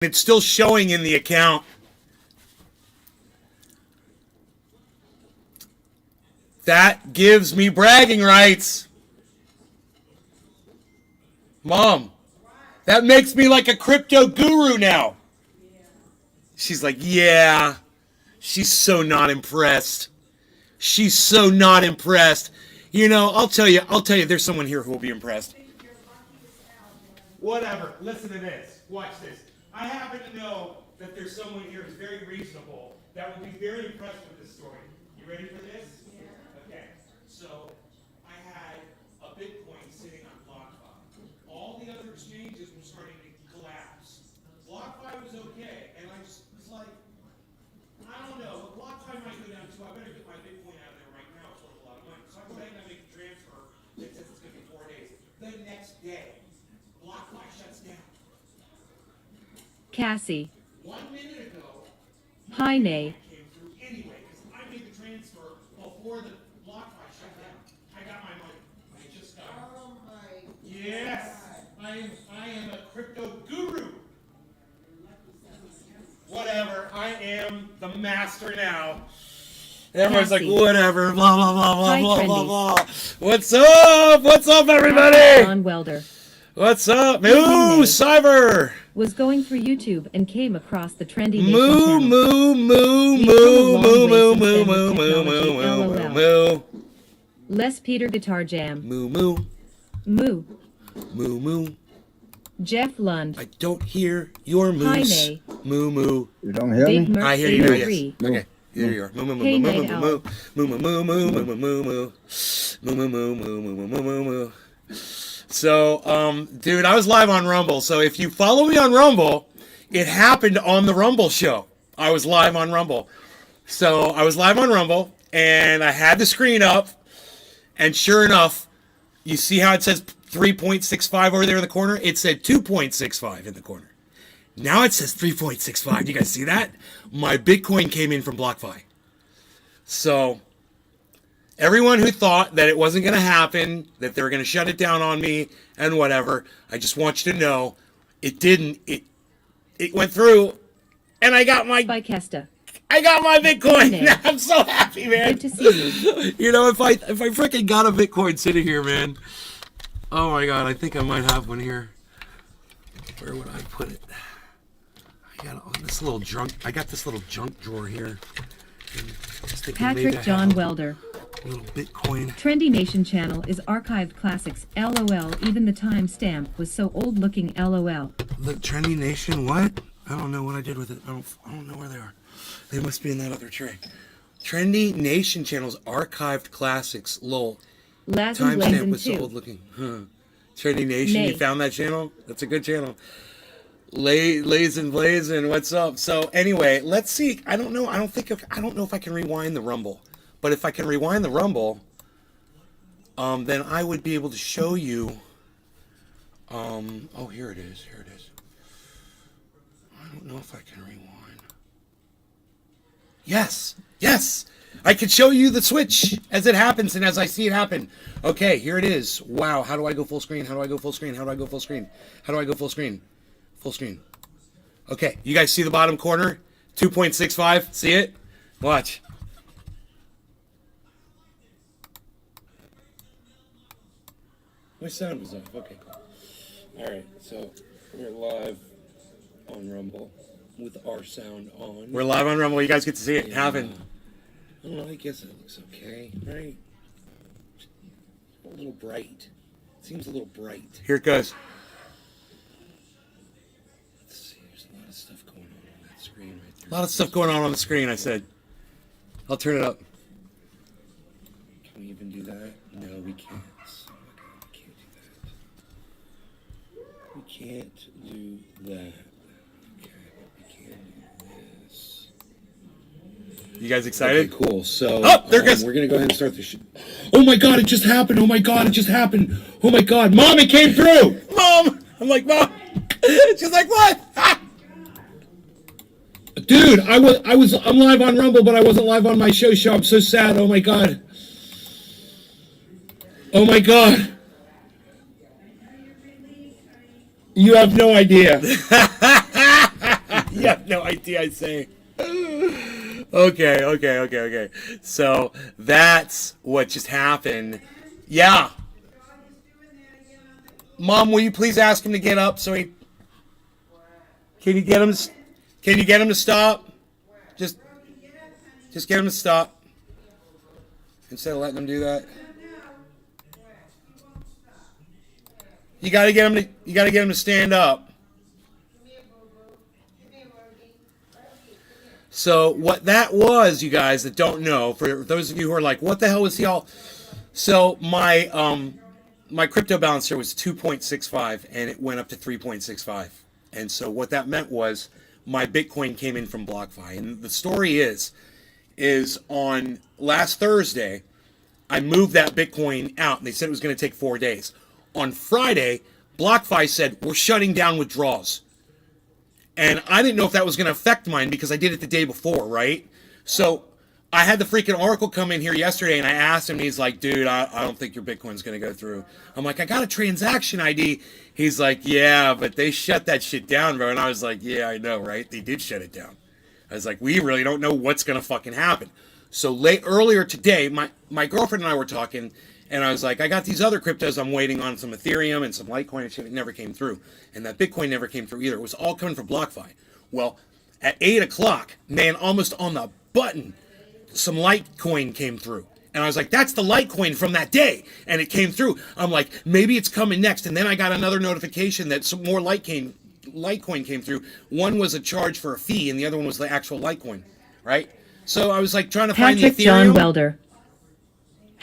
It's still showing in the account. That gives me bragging rights. Mom, that makes me like a crypto guru now. She's like, yeah. She's so not impressed. She's so not impressed. You know, I'll tell you, there's someone here who will be impressed. Whatever. Listen to this. Watch this. I happen to know that there's someone here who's very reasonable that will be very impressed with this story. You ready for this? Yeah. Okay. So, I had a Bitcoin sitting on BlockFi. All the other exchanges were starting to collapse. BlockFi was okay, and I just was like, I don't know, BlockFi might go down too. I better get my Bitcoin out of there right now. It's worth a lot of money. So I go ahead and I make a transfer that says it's going to be 4 days. The next day, BlockFi shuts down. Cassie. 1 minute ago, Hi, Nay. came through anyway because I made the transfer before the BlockFi shut down. I got my money. I just got it. Oh my Yes, I am a crypto guru. Whatever, I am the master now. Everyone's like, Cassie. whatever, blah, blah, blah, blah, Hi, blah, Trendy. blah, blah. What's up? What's up, everybody? John Welder. What's up? Hey, Ooh, Nay. Cyber. Was going through YouTube and came across the Trendy Nation Moo, channel. moo, moo, We've moo, come a moo, long way moo, since moo, then moo, with moo, moo, technology, moo, LOL. moo, Les Peter Guitar Jam. moo, moo, Moo. moo, moo. Jeff Lund. I don't hear your Hi, moose. Nay. Moo, moo. You don't hear Big me? Merc I hear you now, yes. 83. Okay, here you are. Moo, moo, moo, Hey, moo, Night moo, Owl. moo, moo, moo, moo, moo, moo, moo, moo, moo. Moo, moo, moo, moo, moo, moo, moo, moo, moo. So, dude, I was live on Rumble. So if you follow me on Rumble, it happened on the Rumble show. I was live on Rumble. So I was live on Rumble, and I had the screen up, and sure enough, you see how it says 3.65 over there in the corner? It said 2.65 in the corner. Now it says 3.65. Do you guys see that? My Bitcoin came in from BlockFi. So everyone who thought that it wasn't going to happen, that they were going to shut it down on me and whatever, I just want you to know it didn't. It went through, and I got my By Kesta. Bitcoin. Hey, Nick. I'm so happy, man. Good to see you. You know, if I freaking got a Bitcoin sitting here, man. Oh my God, I think I might have one here. Where would I put it? I got this little junk drawer here. And I was thinking maybe I Patrick had John a Welder. little Bitcoin. Trendy Nation channel is archived classics. LOL. Even the timestamp was so old looking. LOL. The Trendy Nation, what? I don't know what I did with it. I don't know where they are. They must be in that other tray. Trendy Nation channels archived classics. Lol. Laz Timestamp and Blazin' was so old 2. looking. Huh. Trendy Nation, Nay. you found that channel? That's a good channel. Blazin', what's up? So anyway, let's see. I don't know if I can rewind the Rumble. But if I can rewind the Rumble, then I would be able to show you. Oh, here it is. I don't know if I can rewind. Yes. I can show you the switch as it happens and as I see it happen. Okay, here it is. Wow, how do I go full screen? How do I go full screen? Full screen. Okay, you guys see the bottom corner? 2.65, see it? Watch. My sound was off. Okay, cool. All right, so we're live on Rumble with our sound on. We're live on Rumble. You guys get to see it happen. I don't know. I guess it looks okay, right? A little bright. It seems a little bright. Here it goes. Let's see. There's a lot of stuff going on that screen right there. A lot of stuff going on the screen. I said. I'll turn it up. Can we even do that? No, we can't. We can't do that. Okay, we can't do this. You guys excited? Okay, cool. So, there it goes. we're going to go ahead and start the show. Oh my God, it just happened. Oh my God, Oh my God, Mom, it came through. Mom, I'm like, Mom. She's like, what? Ah! Dude, I'm live on Rumble, but I wasn't live on my show. I'm so sad. Oh my God. You have no idea. You have no idea I say. Okay. So that's what just happened. Yeah. Mom, will you please ask him to get up so he... Can you get him to stop? Just get him to stop. Instead of letting him do that. You gotta get him to stand up. So what that was, you guys that don't know, for those of you who are like, what the hell was he all... So my crypto balance here was 2.65 and it went up to 3.65. And so what that meant was my Bitcoin came in from BlockFi. And the story is on last Thursday, I moved that Bitcoin out and they said it was going to take 4 days. On Friday, BlockFi said, we're shutting down withdrawals. And I didn't know if that was going to affect mine because I did it the day before, right? So I had the freaking Oracle come in here yesterday and I asked him, and he's like, dude, I don't think your Bitcoin's going to go through. I'm like, I got a transaction ID. He's like, yeah, but they shut that shit down, bro. And I was like, yeah, I know, right? They did shut it down. I was like, we really don't know what's going to fucking happen. So earlier today, my girlfriend and I were talking, and I was like, I got these other cryptos I'm waiting on, some Ethereum and some Litecoin and shit. It never came through. And that Bitcoin never came through either. It was all coming from BlockFi. Well, at 8 o'clock, man, almost on the button, some Litecoin came through. And I was like, that's the Litecoin from that day. And it came through. I'm like, maybe it's coming next. And then I got another notification that some more Litecoin came through. One was a charge for a fee, and the other one was the actual Litecoin, right? So I was like trying to find the Ethereum. Patrick John Welder.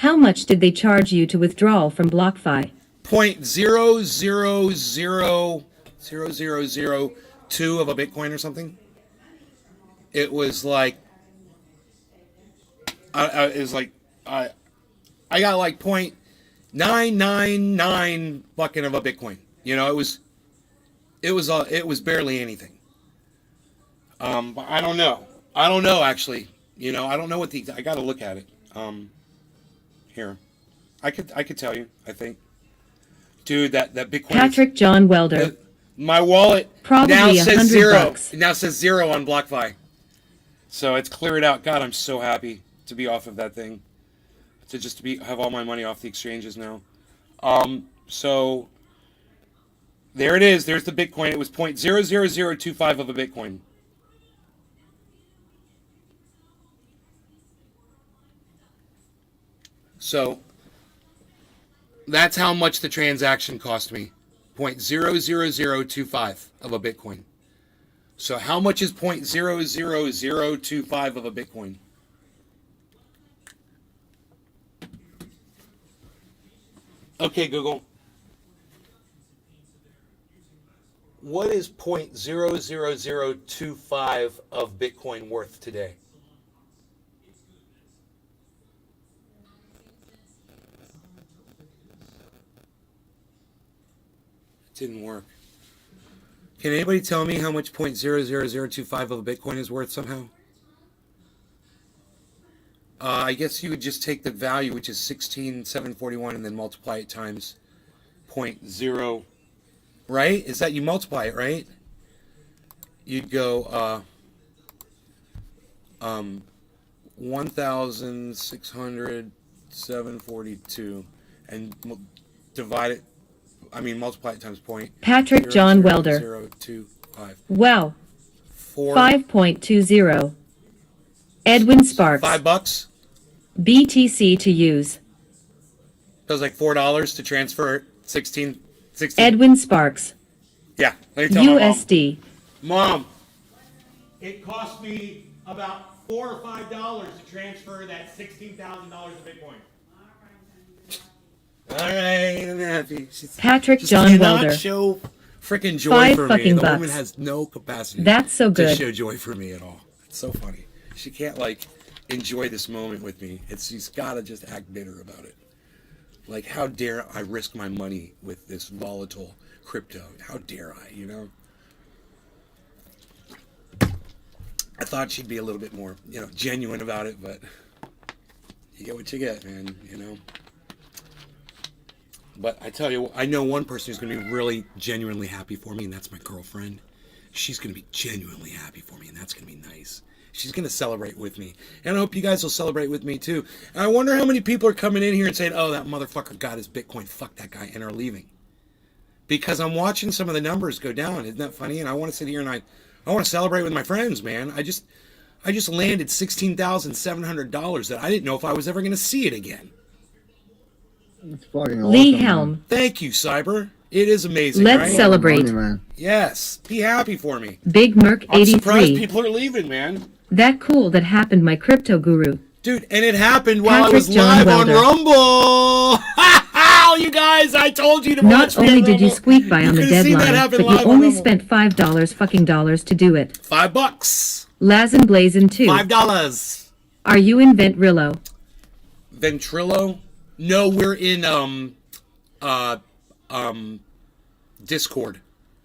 How much did they charge you to withdraw from BlockFi? 0.000002 of a Bitcoin or something. It was like, I got like 0.999 bucket of a Bitcoin. You know, it was barely anything. But I don't know actually. You know, I don't know I got to look at it. Here, I could tell you. I think, dude, that Bitcoin. Patrick John Welder. My wallet Probably now says $0. $100. It now says 0 on BlockFi. So it's cleared out. God, I'm so happy to be off of that thing. To just have all my money off the exchanges now. So there it is. There's the Bitcoin. It was 0.00025 of a Bitcoin. So that's how much the transaction cost me. 0.00025 of a Bitcoin. So how much is 0.00025 of a Bitcoin? Okay, Google. What is 0.00025 of Bitcoin worth today? Didn't work. Can anybody tell me how much 0.00025 of a Bitcoin is worth somehow? I guess you would just take the value, which is 16,741, and then multiply it times 0.0, right? Is that you multiply it, right? You'd go 1,600,742 and divide it. I mean, multiply it times Patrick John Welder. 0.025. Wow. 5.20. Edwin Sparks. $5. BTC to use. That was like $4 to transfer 16. Edwin Sparks. Yeah. Let me tell USD. Mom, it cost me about $4 or $5 to transfer that $16,000 of Bitcoin. All right, I'm happy. Patrick just John cannot Welder. show freaking joy 5 for me. fucking The bucks. woman has no capacity. That's so good. To show joy for me at all. It's so funny. She can't like enjoy this moment with me. She's gotta just act bitter about it. Like, how dare I risk my money with this volatile crypto? How dare I? You know. I thought she'd be a little bit more, genuine about it, but you get what you get, man. You know. But I tell you, I know one person who's going to be really genuinely happy for me, and that's my girlfriend. she's going to be genuinely happy for me, and that's going to be nice. She's going to celebrate with me. And I hope you guys will celebrate with me, too. And I wonder how many people are coming in here and saying, oh, that motherfucker got his Bitcoin. Fuck that guy, and are leaving. Because I'm watching some of the numbers go down. Isn't that funny? And I want to sit here and I want to celebrate with my friends, man. I just landed $16,700 that I didn't know if I was ever going to see it again. It's fucking Lee awesome, Helm. man. Thank you, Cyber. It is amazing, Let's right? celebrate. Money, man. Yes. Be happy for me. Big Merc I'm surprised 83. people are leaving, man. That cool that happened, my crypto guru. Dude, and it happened while I Patrick was John live Welder. on Rumble. You guys, I told you to watch Not me only on did you Rumble. squeak by on the could've seen that deadline, happen but live you on only Rumble. spent $5 fucking dollars to do it. $5. Lazin Blazin 2. $5. Are you in Ventrillo? Ventrilo? No, we're in Discord.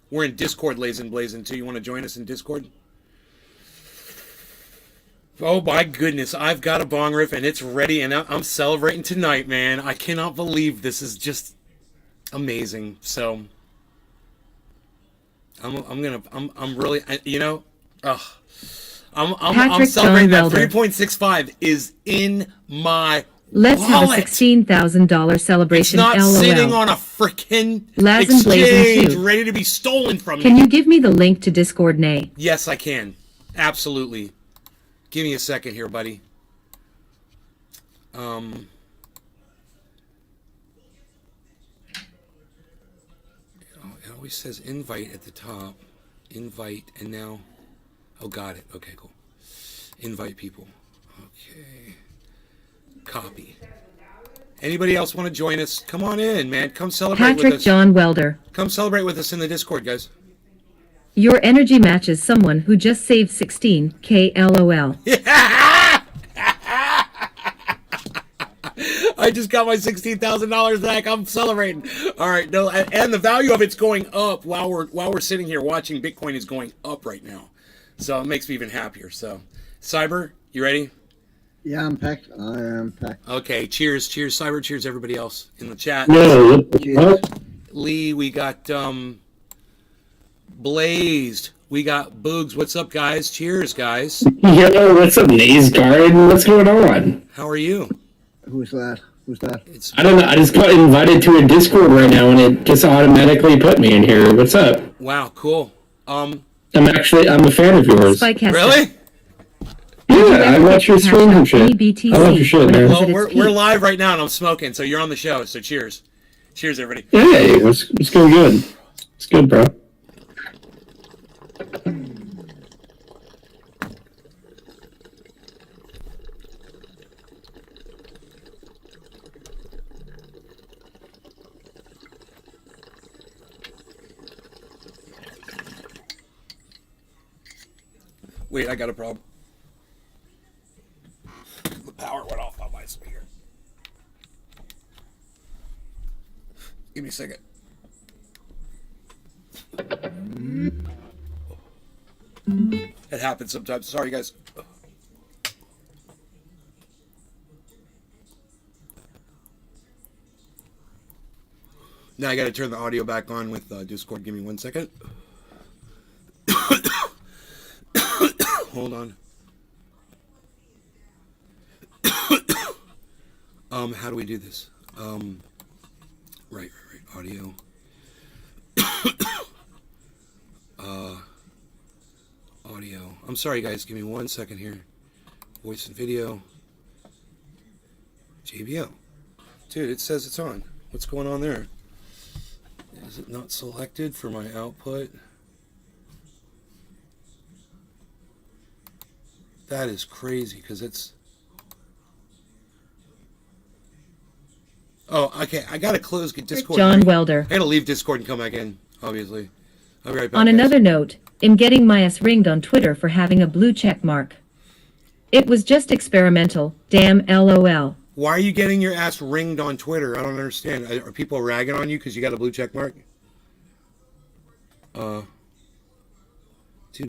We're in Discord, Lazin Blazin 2. You want to join us in Discord? Oh my goodness, I've got a bong riff and it's ready, and I'm celebrating tonight, man. I cannot believe this is just amazing. So I'm really, you know, I'm Patrick celebrating that John Welder. 3.65 is in my Let's have a wallet. $16,000 It's celebration. not LOL. sitting on a freaking Lazin Blazin exchange 2. ready to be stolen from Can me. you give me the link to Discord, Nay? Yes, I can. Absolutely. Give me a second here, buddy. It always says invite at the top. Invite, and now... Oh, got it. Okay, cool. Invite people. Okay. Copy. Anybody else want to join us? Come on in, man. Come celebrate with Patrick us. John Welder. Come celebrate with us in the Discord, guys. Your energy matches someone who just saved 16K LOL. I just got my $16,000 back. I'm celebrating. All right, no, and the value of it's going up while we're sitting here watching. Bitcoin is going up right now, so it makes me even happier. So, Cyber, you ready? Yeah, I'm packed. I am packed. Okay, cheers, Cyber, cheers, everybody else in the chat. No, what the fuck? Lee, we got Blazed, we got Boogs. What's up, guys? Cheers, guys. Yo, what's up, Naze Garden? What's going on? How are you? Who's that? Who's that? It's I don't know. I just got invited to a Discord right now, and it just automatically put me in here. What's up? wow, cool. I'm a fan of yours. Spycaster. Really? Yeah, I watch your streams and shit. BTC I love your shit, when it man. was Well, at its we're peak. live right now, and I'm smoking, so you're on the show. So cheers, everybody. Hey, what's going good? It's good, bro. Wait, I got a problem. The power went off on my speaker. Give me a second. It happens sometimes. Sorry, guys. Now I got to turn the audio back on with Discord. Give me 1 second. Hold on. How do we do this? Right. Audio. Audio. I'm sorry, guys. Give me 1 second here. Voice and video. JBL. Dude, it says it's on. What's going on there? Is it not selected for my output? That is crazy, because it's... Oh, okay. I gotta close Discord. John Welder. I gotta leave Discord and come back in, obviously. I'll be right back. On guys. another note, I'm getting my ass ringed on Twitter for having a blue check mark. It was just experimental. Damn LOL. Why are you getting your ass ringed on Twitter? I don't understand. Are people ragging on you because you got a blue check mark? Dude,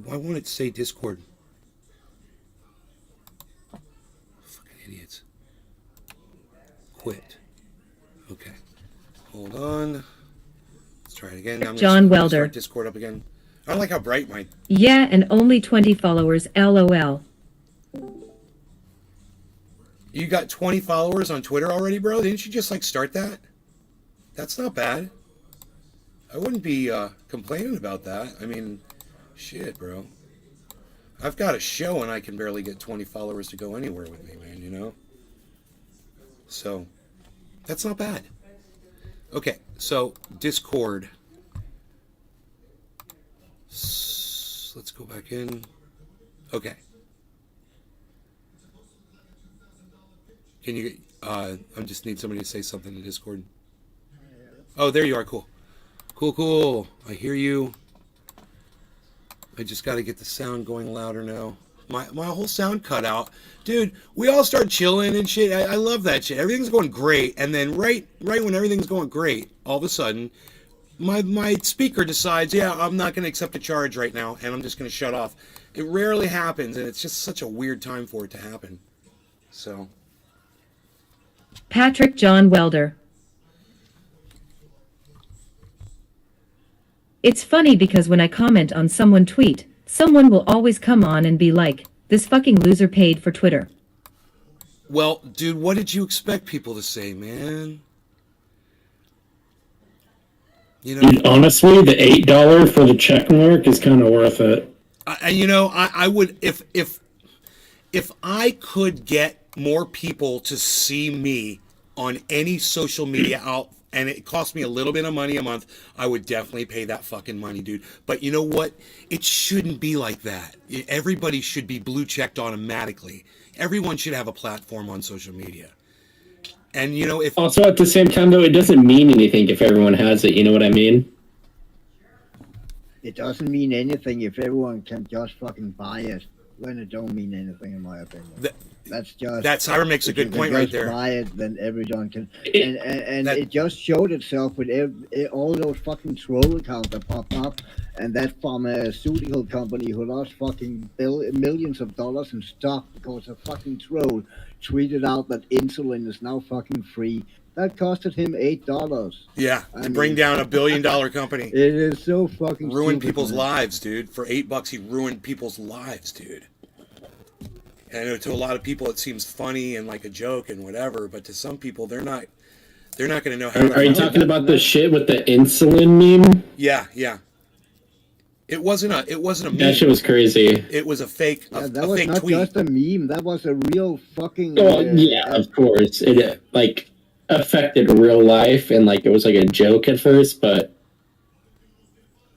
why won't it say Discord? Fucking idiots. Quit. Okay. Hold on. Let's try it again. Now I'm John gonna Welder. start Discord up again. I don't like how bright my... Yeah, and only 20 followers, lol. You got 20 followers on Twitter already, bro? Didn't you just, like, start that? That's not bad. I wouldn't be complaining about that. I mean, shit, bro. I've got a show and I can barely get 20 followers to go anywhere with me, man, you know? So, that's not bad. Okay, so Discord. Let's go back in. Okay. Can you, I just need somebody to say something to Discord. Oh, there you are, cool. Cool. I hear you. I just got to get the sound going louder now. My whole sound cut out. Dude, we all start chilling and shit. I love that shit. Everything's going great. And then right when everything's going great, all of a sudden, my speaker decides, yeah, I'm not going to accept a charge right now, and I'm just going to shut off. It rarely happens, and it's just such a weird time for it to happen. So. Patrick John Welder. It's funny because when I comment on someone tweet, someone will always come on and be like, this fucking loser paid for Twitter. Well, dude, what did you expect people to say, man? You know, Dude, honestly, the $8 for the check mark is kind of worth it. I would, if I could get more people to see me on any social media out, and it cost me a little bit of money a month, I would definitely pay that fucking money, dude. But you know what? It shouldn't be like that. Everybody should be blue checked automatically. Everyone should have a platform on social media. And you know, if Also, at the same time, though, it doesn't mean anything if everyone has it. You know what I mean? It doesn't mean anything if everyone can just fucking buy it. Then it don't mean anything, in my opinion. That Cyber makes a good point right there. Buy it, then everyone can. And it just showed itself with all those fucking troll accounts that pop up, and that pharmaceutical company who lost fucking millions of dollars in stock because a fucking troll tweeted out that insulin is now fucking free. That costed him $8. Yeah, to bring down $1 billion company. It is so fucking ruined stupid, people's man. lives, dude. For $8, he ruined people's lives, dude. And I know to a lot of people it seems funny and like a joke and whatever, but to some people they're not going to know how. Are you talking about the shit with the insulin meme? Yeah. It wasn't a meme. That shit was crazy. It was a fake. That was fake not tweet. just a meme. That was a real fucking. Oh yeah, of course. It like affected real life, and like it was like a joke at first, but.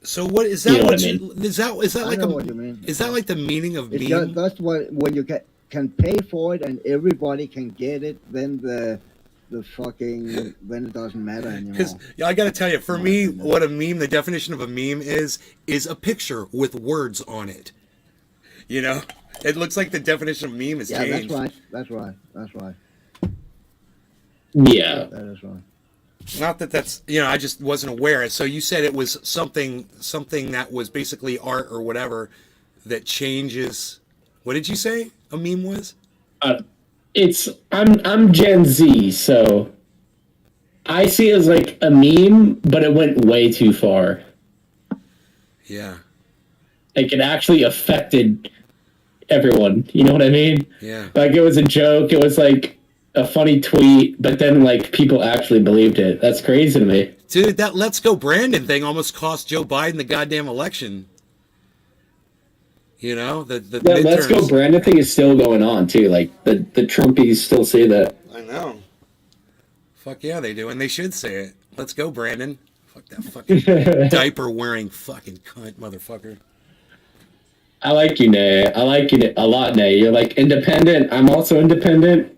So what is that? You know What what I mean. is that? Is that I like know what you mean. Is that like the meaning of It's meme? that's what when you can pay for it and everybody can get it, then the fucking then it doesn't matter anymore. Because I got to tell you, for me, what a meme, the definition of a meme is a picture with words on it. You know, it looks like the definition of meme has changed. That's right. Yeah. That is right. Not that's I just wasn't aware. So you said it was something that was basically art or whatever that changes. What did you say a meme was? I'm Gen Z, so I see it as like a meme, but it went way too far. Yeah. Like it actually affected everyone. You know what I mean? Yeah. Like it was a joke. It was like a funny tweet, but then like people actually believed it. That's crazy to me. Dude, that "Let's Go Brandon" thing almost cost Joe Biden the goddamn election. You know, the midterms. Let's Go Brandon thing is still going on too. Like the Trumpies still say that. I know. Fuck yeah, they do, and they should say it. Let's go, Brandon. Fuck that fucking diaper wearing fucking cunt, motherfucker. I like you, Nay. I like you a lot, Nay. You're like independent. I'm also independent.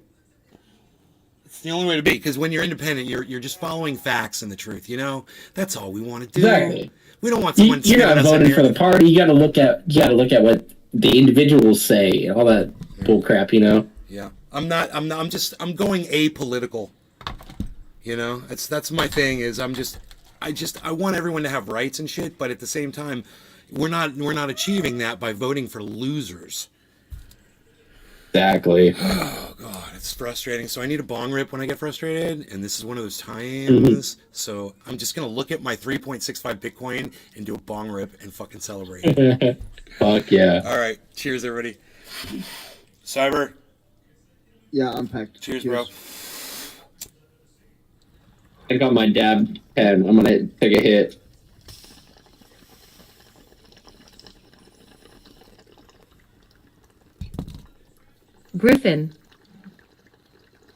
It's the only way to be, because when you're independent, you're just following facts and the truth. You know, that's all we want to do. Exactly. We don't want someone. You're not us in voting here. for the party. You got to look at what the individuals say and all that bull crap. You know. Yeah, I'm going apolitical. You know, that's my thing. Is I want everyone to have rights and shit, but at the same time, we're not achieving that by voting for losers. Exactly. Oh god, it's frustrating. So I need a bong rip when I get frustrated, and this is one of those times. So I'm just gonna look at my 3.65 Bitcoin and do a bong rip and fucking celebrate. Fuck yeah. All right, cheers, everybody. Cyber, Yeah, I'm packed. cheers, bro. I got my dab pen. I'm gonna take a hit. Griffin.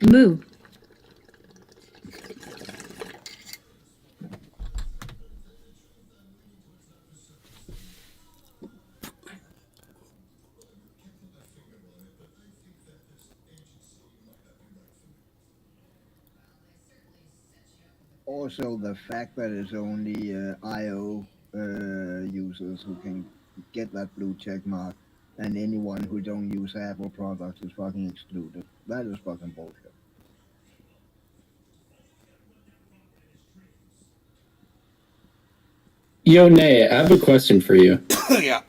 Moo. Also, the fact that it's only IO users who can get that blue check mark, and anyone who don't use Apple products is fucking excluded. That is fucking bullshit. Yo, Nay, I have a question for you. Yeah.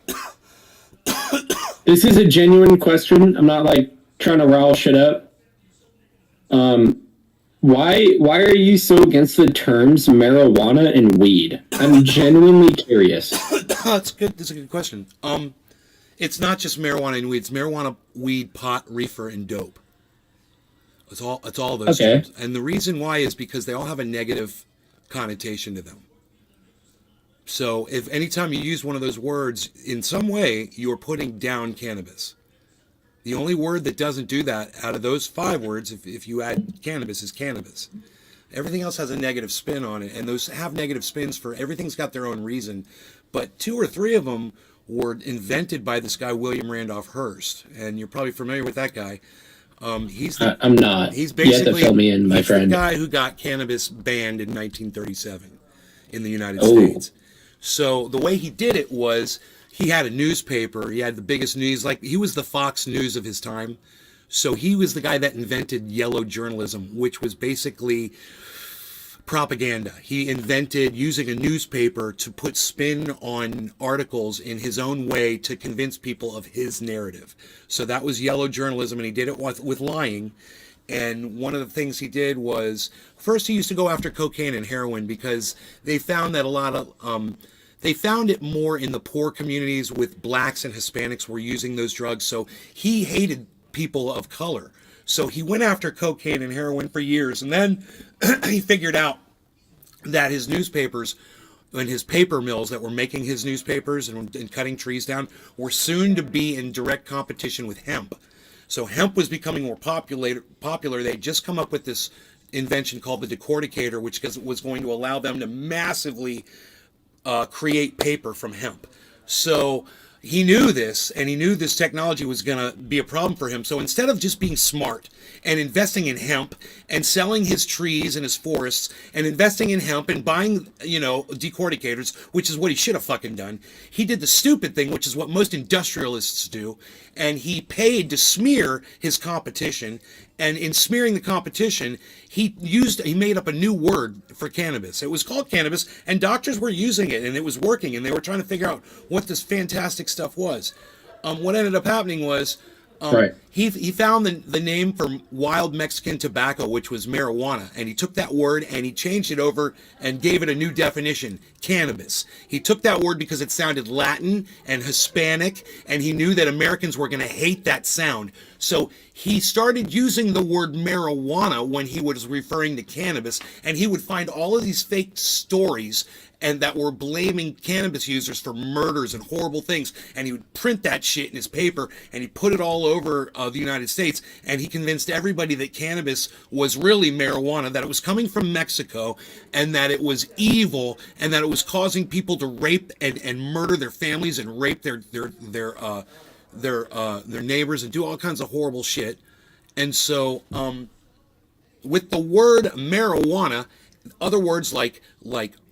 This is a genuine question. I'm not like trying to rile shit up. Why are you so against the terms marijuana and weed? I'm genuinely curious. That's good. That's a good question. It's not just marijuana and weed. It's marijuana, weed, pot, reefer, and dope. It's all those Okay. terms. And the reason why is because they all have a negative connotation to them. So if anytime you use one of those words in some way, you're putting down cannabis. The only word that doesn't do that out of those 5 words, if you add cannabis, is cannabis. Everything else has a negative spin on it, and those have negative spins for everything's got their own reason. But 2 or 3 of them were invented by this guy, William Randolph Hearst, and you're probably familiar with that guy. I'm not. He's You have basically to fill me in, my he's friend. the guy who got cannabis banned in 1937 in the United Oh. States. So the way he did it was he had a newspaper. He had the biggest news. Like, he was the Fox News of his time. So he was the guy that invented yellow journalism, which was basically propaganda. He invented using a newspaper to put spin on articles in his own way to convince people of his narrative. So that was yellow journalism, and he did it with lying. And one of the things he did was, first he used to go after cocaine and heroin because they found that a lot of they found it more in the poor communities with blacks and Hispanics were using those drugs. So he hated people of color. So he went after cocaine and heroin for years. And then he figured out that his newspapers and his paper mills that were making his newspapers and cutting trees down were soon to be in direct competition with hemp. So hemp was becoming more popular. They'd just come up with this invention called the decorticator, which was going to allow them to massively create paper from hemp. So he knew this, and he knew this technology was going to be a problem for him. So instead of just being smart and investing in hemp and selling his trees and his forests and investing in hemp and buying, decorticators, which is what he should have fucking done, he did the stupid thing, which is what most industrialists do, and he paid to smear his competition. And in smearing the competition, he made up a new word for cannabis. It was called cannabis, and doctors were using it, and it was working, and they were trying to figure out what this fantastic stuff was. What ended up happening was Right. he found the name for wild Mexican tobacco, which was marijuana, and he took that word and he changed it over and gave it a new definition, cannabis. He took that word because it sounded Latin and Hispanic, and he knew that Americans were going to hate that sound. So he started using the word marijuana when he was referring to cannabis, and he would find all of these fake stories and that were blaming cannabis users for murders and horrible things, and he would print that shit in his paper and he put it all over the United States, and he convinced everybody that cannabis was really marijuana, that it was coming from Mexico, and that it was evil, and that it was causing people to rape and murder their families and rape their neighbors and do all kinds of horrible shit. And so with the word marijuana, other words like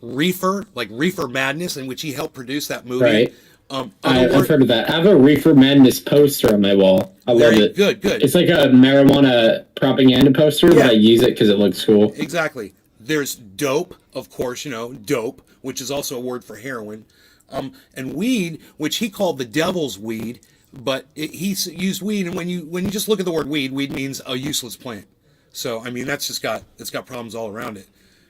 reefer, like Reefer Madness, in which he helped produce that movie. Right. I've heard of that. I have a Reefer Madness poster on my wall. I love it. Good. It's like a marijuana propaganda poster, but I use it because it looks cool. Exactly. There's dope, of course, dope, which is also a word for heroin. And weed, which he called the devil's weed, but he used weed, and when you just look at the word weed, weed means a useless plant. So I mean, it's got problems all around it.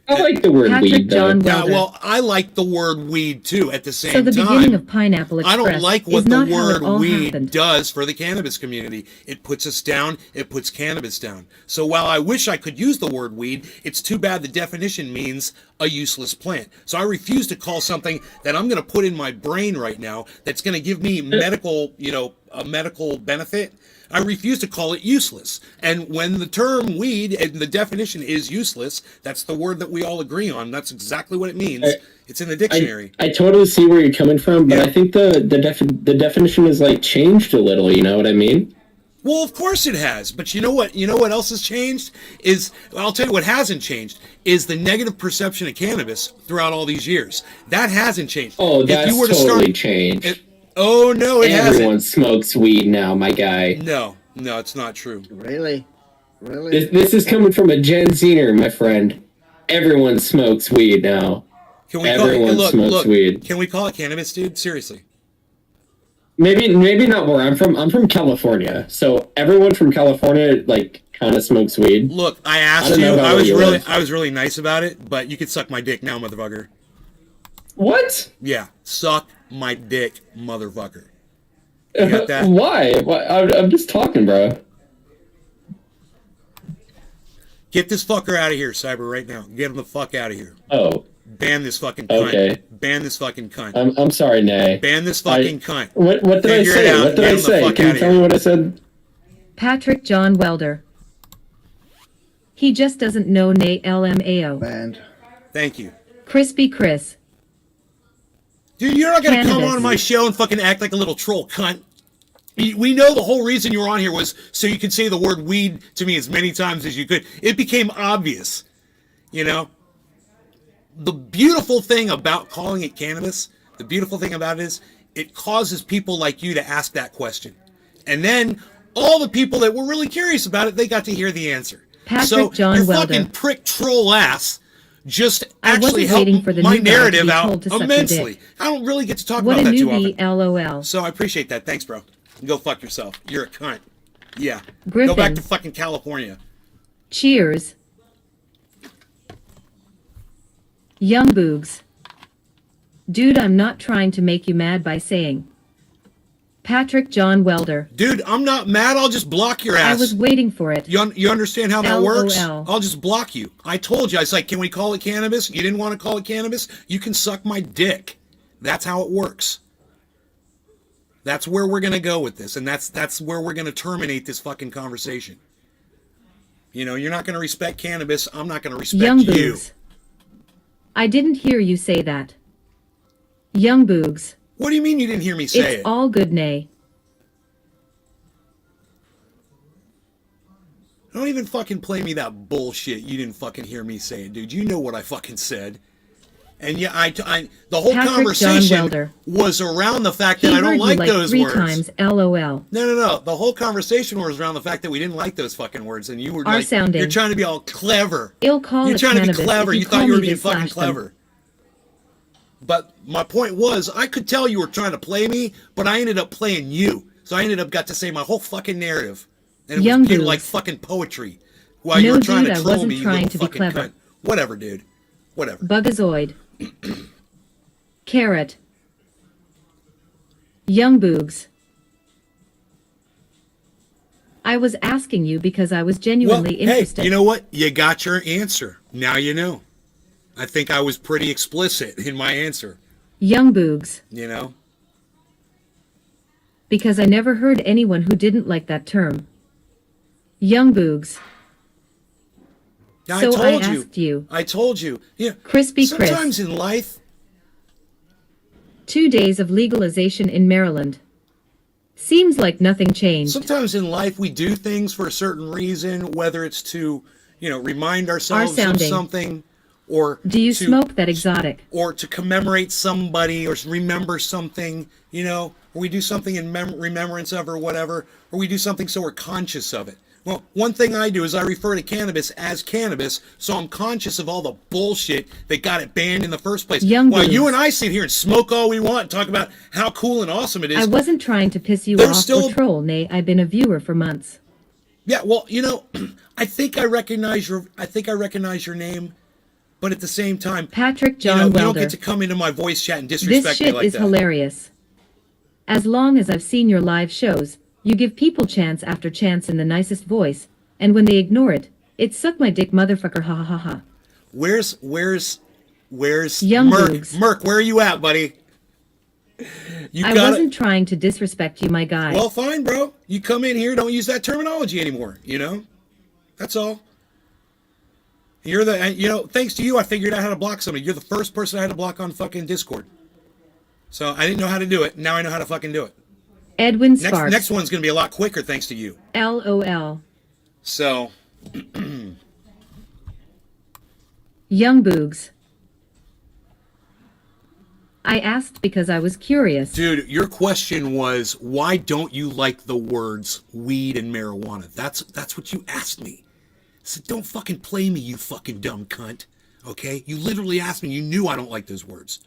I like the word Patrick weed, though. John Yeah, Welder. well, I like the word weed too. At the same So the time, beginning of Pineapple I Express don't like is what the not how it word all weed happened. does for the cannabis community. It puts us down. It puts cannabis down. So while I wish I could use the word weed, it's too bad the definition means a useless plant. So I refuse to call something that I'm going to put in my brain right now that's going to give me medical, a medical benefit. I refuse to call it useless. And when the term weed and the definition is useless, that's the word that we all agree on. That's exactly what it means. It's in the dictionary. I totally see where you're coming from, but Yeah. I think the definition is like changed a little. You know what I mean? Well, of course it has. But you know what? You know what else has changed? I'll tell you what hasn't changed is the negative perception of cannabis throughout all these years. That hasn't changed. Oh, If that's you were to totally start, changed. oh no, it Everyone hasn't. smokes weed now, my guy. No, it's not true. Really? Really? This is coming from a Gen Zer, my friend. Everyone smokes weed now. Can we Everyone smokes weed. Can we call it cannabis, dude? Seriously. Maybe not where I'm from. I'm from California, so everyone from California like kind of smokes weed. Look, I asked don't know you. about where you I was really nice about it, but you could suck my dick now, motherfucker. What? Yeah, suck my dick, motherfucker. You got that? Why? I'm just talking, bro. Get this fucker out of here, Cyber, right now. Get him the fuck out of here. Oh, Ban this fucking cunt. Okay. Ban this fucking cunt. I'm sorry, Nay. Ban this fucking cunt. What did I Figure it say? out. What did Get I him the say? fuck Can you outta tell here. me what I said? Patrick John Welder. He just doesn't know Nay LMAO. Banned. Thank you. Crispy Chris. Dude, you're not gonna come Cannabis. on my show and fucking act like a little troll cunt. We know the whole reason you were on here was so you could say the word weed to me as many times as you could. It became obvious, you know? The beautiful thing about calling it cannabis, the beautiful thing about it is it causes people like you to ask that question. And then all the people that were really curious about it, they got to hear the answer. Patrick So John your Welder. fucking prick troll ass just I actually wasn't waiting helped for the my new guy to narrative be out told to suck your immensely. dick. I don't really get to talk What a about that too newbie, often. LOL. So I appreciate that. Thanks, bro. Go fuck yourself. You're a cunt. Yeah. Griffin. Go back to fucking California. Cheers. Young Boogs. Dude, I'm not trying to make you mad by saying. Patrick John Welder. Dude, I'm not mad. I'll just block your I ass. was waiting for it. You understand how that works? LOL. I'll just block you. I told you. I was like, can we call it cannabis? You didn't want to call it cannabis? You can suck my dick. That's how it works. That's where we're going to go with this. And that's where we're going to terminate this fucking conversation. You know, you're not going to respect cannabis. I'm not going to respect Young you. Boogs. I didn't hear you say that. Young Boogs. What do you mean you didn't hear me say It's it? all good, Nay. Don't even fucking play me that bullshit. You didn't fucking hear me say it, dude. You know what I fucking said. And yeah, the whole Patrick John conversation Welder. was around the fact that He I don't heard like you like those 3 words. times, LOL. No. The whole conversation was around the fact that we didn't like those fucking words, and you were Are like, sounding. you're trying to be all clever. Ill call You're it trying to be cannabis clever. if You call thought you were me being to fucking slash them. clever. But my point was, I could tell you were trying to play me, but I ended up playing you. So I got to say my whole fucking narrative, and it Young was dudes. like fucking poetry. While you No, were trying dude, to I troll wasn't me, you trying little to be fucking clever. cunt. Whatever, dude. Whatever. Bugazoid. Carrot. Young Boogs. I was asking you because I was genuinely interested. Hey, you know what? You got your answer. Now you know. I think I was pretty explicit in my answer, Young Boogs. you know? Because I never heard anyone who didn't like that term. Young Boogs. I So I told asked you. I told you. Yeah. Crispy Chris. Sometimes in life, 2 days of legalization in Maryland. Seems like nothing changed. sometimes in life we do things for a certain reason, whether it's to, remind ourselves of sounding. something, or Do you to, smoke that exotic? or to commemorate somebody, or remember something, or we do something in remembrance of, or whatever, or we do something so we're conscious of it. Well, one thing I do is I refer to cannabis as cannabis, so I'm conscious of all the bullshit that got it banned in the first place. Young While boobs. you and I sit here and smoke all we want and talk about how cool and awesome it is. I wasn't trying to piss you There's off still- or troll, nay, I've been a viewer for months. Yeah, well, you know, I think I recognize your name, but at the same time, Patrick you John know, you don't Welder. get to come into my voice chat and disrespect This me shit like is that. hilarious. As long as I've seen your live shows, you give people chance after chance in the nicest voice, and when they ignore it, it's suck my dick motherfucker ha ha ha ha. Where's Young Merc? boobs. Merc, where are you at, buddy? You I got wasn't trying to disrespect you, my guy. Well, fine, bro. You come in here, don't use that terminology anymore, you know? That's all. You're the, you know, thanks to you, I figured out how to block somebody. You're the first person I had to block on fucking Discord. So I didn't know how to do it. Now I know how to fucking do it. Edwin Sparks. Next one's going to be a lot quicker thanks to you. LOL. So, Young Boogs. I asked because I was curious. dude, your question was, why don't you like the words weed and marijuana? That's what you asked me. So don't fucking play me, you fucking dumb cunt. Okay? You literally asked me. You knew I don't like those words.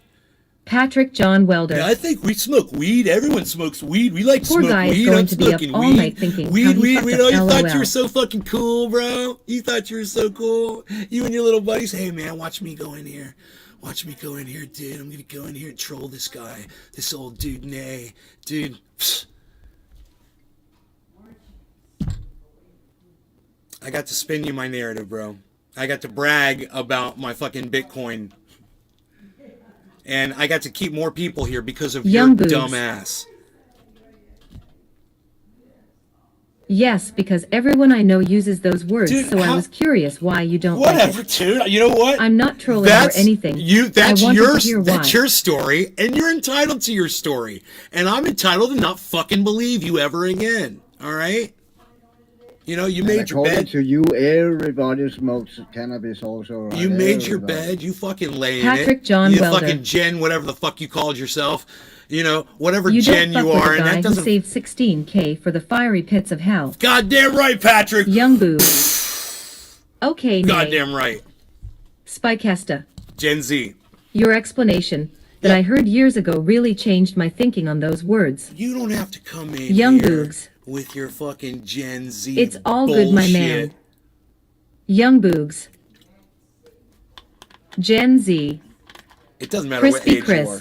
Patrick John Welder. Yeah, I think we smoke weed. Everyone smokes weed. We like to Poor smoke guy is weed. going I'm to be up smoking all weed. night thinking how Weed, he weed, fucked weed. up Oh, you thought you LOL. were so fucking cool, bro. You thought you were so cool. You and your little buddies. Hey, man, watch me go in here. Watch me go in here, dude. I'm going to go in here and troll this guy. This old dude, Nay. Dude. Psst. I got to spin you my narrative, bro. I got to brag about my fucking Bitcoin. And I got to keep more people here because of Young your boobs. dumb ass. Yes, because everyone I know uses those words, Dude, so I how- was curious why you don't Whatever, like it. dude. You know what? I'm not trolling That's or anything. That's I wanted your to hear that's why. your story, and you're entitled to your story. And I'm entitled to not fucking believe you ever again. All right? You know, you made your According bed. to you, everybody smokes cannabis also. Right? You made your Everybody. bed. You fucking lay in it. Patrick John you Welder. fucking Jen, whatever the fuck you called yourself. You know, whatever You Jen don't fuck you with are, a and guy that who doesn't. saved 16K for the fiery pits of hell. Goddamn right, Patrick. Young boo. Okay, Nay. Goddamn right. Spykesta. Gen Z. Your explanation that I heard years ago really changed my thinking on those words. You don't have to come in Young here boogs. with your fucking Gen Z. It's all good, my man. bullshit. Young Boogs. Gen Z. It doesn't matter Crispy what age Chris. you are.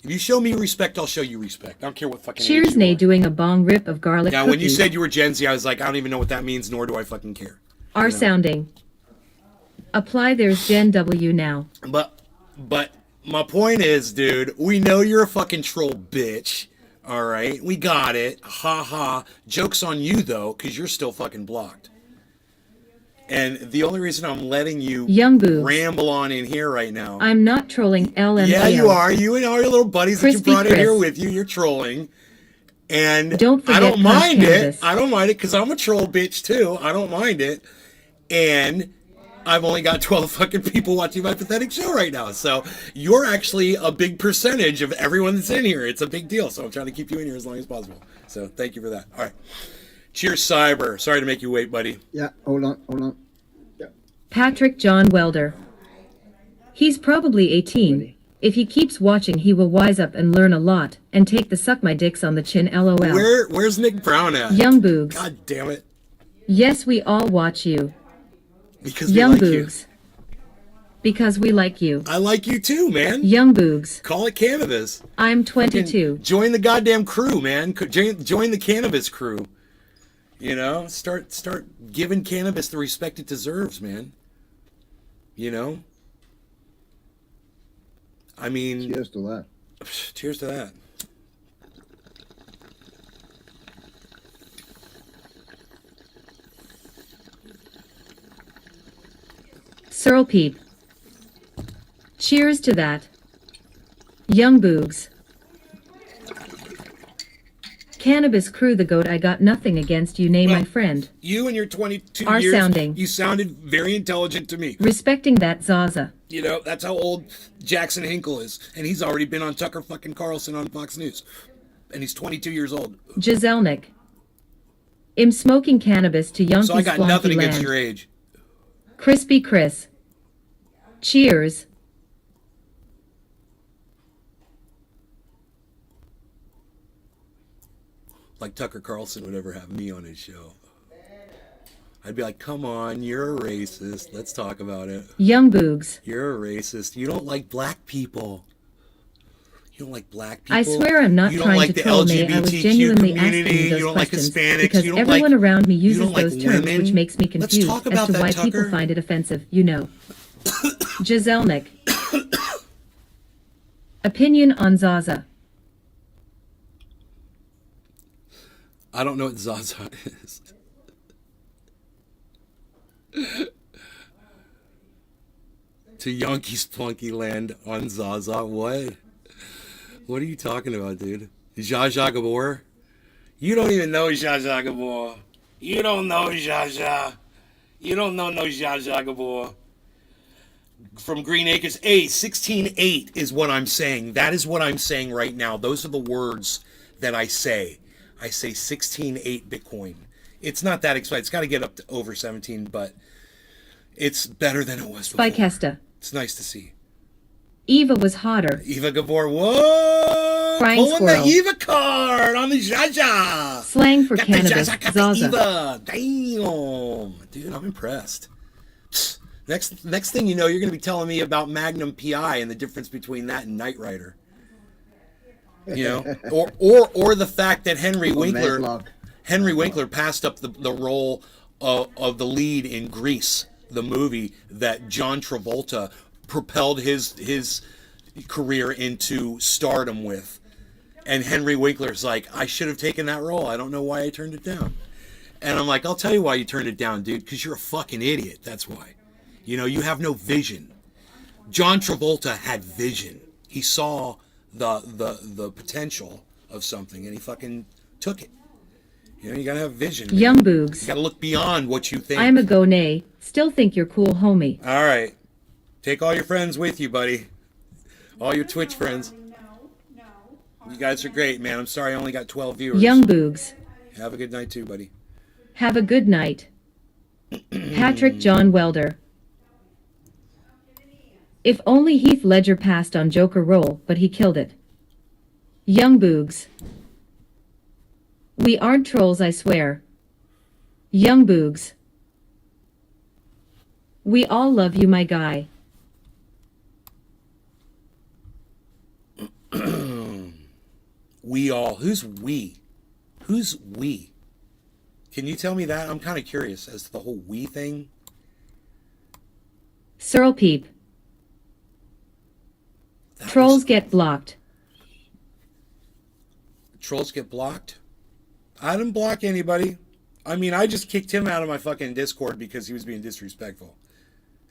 If you show me respect, I'll show you respect. I don't care what fucking age Cheers, you Nay, are. doing a bong rip of garlic Now, cookies. when you said you were Gen Z, I was like, I don't even know what that means, nor do I fucking care. Are sounding. Apply there's Gen W now. But my point is, dude, we know you're a fucking troll bitch. All right, we got it. Ha ha. Joke's on you though, because you're still fucking blocked. And the only reason I'm letting you Young boobs. ramble on in here right now. I'm not trolling LMAO. Yeah, you are. You and all your little buddies that Crispy you brought in here Chris. with you, you're trolling. And Don't I forget don't Punch mind Canvas. it. I don't mind it because I'm a troll bitch too. I don't mind it. And I've only got 12 fucking people watching my pathetic show right now. So you're actually a big percentage of everyone that's in here. It's a big deal. So I'm trying to keep you in here as long as possible. So thank you for that. All right. Cheers, Cyber. Sorry to make you wait, buddy. Yeah, hold on. Patrick John Welder. He's probably 18. If he keeps watching, he will wise up and learn a lot, and take the suck my dicks on the chin LOL. Where's Nick Brown at? Young Boogs. God damn it. Yes, we all watch you. Because we Young like you. Boogs. Because we like you. I like you too, man. Young Boogs. Call it cannabis. I'm 22. Join the goddamn crew, man. Join the cannabis crew. You know, start giving cannabis the respect it deserves, man. You know? I mean, Cheers to that. cheers to that. Searle Peep. Cheers to that. Young Boogs. Cannabis crew the goat, I got nothing against you, nay, my Well, friend. You and your 22 Are years, sounding. you sounded very intelligent to me. Respecting that Zaza. You know, that's how old Jackson Hinkle is. And he's already been on Tucker fucking Carlson on Fox News. And he's 22 years old. Giselnik. I'm smoking cannabis to Yankees So I got nothing against land. your age. Crispy Chris. Cheers. Like Tucker Carlson would ever have me on his show. I'd be like, come on, you're a racist. Let's talk about it. Young Boogs. You're a racist. You don't like black people. You don't like black people. I swear I'm not you don't trying like to the troll me. I was LGBTQ genuinely asking community. you those You don't like questions Hispanics. because You don't everyone like, around me you uses don't like those terms, women. which makes me Let's confused talk as about to that, why Tucker. people find it offensive. You know. Giselnik. Opinion on Zaza. I don't know what Zaza is. To Yankees Plunky Land on Zaza. What? What are you talking about, dude? Zsa Zsa Gabor? You don't even know Zsa Zsa Gabor. You don't know Zsa Zsa. You don't know no Zsa Zsa Gabor. From Green Acres. 16.8 is what I'm saying. That is what I'm saying right now. Those are the words that I say. I say 16.8 Bitcoin. It's not that exciting. It's got to get up to over 17, but it's better than it was before. Spikesta. It's nice to see. Eva was hotter. Eva Gabor, whoa! Crying Pulling squirrel. the Eva card on the Jaja. Slang for Got cannabis. The Jaja, got Zaza. the Eva. Damn, dude, I'm impressed. Next thing you know, you're going to be telling me about Magnum PI and the difference between that and Knight Rider. You know, or the fact that Henry Winkler passed up the role of the lead in Grease, the movie that John Travolta propelled his career into stardom with. And Henry Winkler's like, I should have taken that role. I don't know why I turned it down. And I'm like, I'll tell you why you turned it down, dude, because you're a fucking idiot. That's why. You know, you have no vision. John Travolta had vision. He saw the potential of something and he fucking took it. You know, you gotta have vision. Man. Young Boogs. You gotta look beyond what you think. I'm a go nay. Still think you're cool, homie. All right. Take all your friends with you, buddy. All your Twitch friends. You guys are great, man. I'm sorry I only got 12 viewers. Young Boogs. Have a good night too, buddy. Have a good night. Patrick John Welder. If only Heath Ledger passed on Joker role, but he killed it. Young Boogs. We aren't trolls, I swear. Young Boogs. We all love you, my guy. We all. Who's we? Who's we? Can you tell me that? I'm kind of curious as to the whole we thing. Searle Peep. Trolls get blocked. Trolls get blocked? I didn't block anybody. I mean, I just kicked him out of my fucking Discord because he was being disrespectful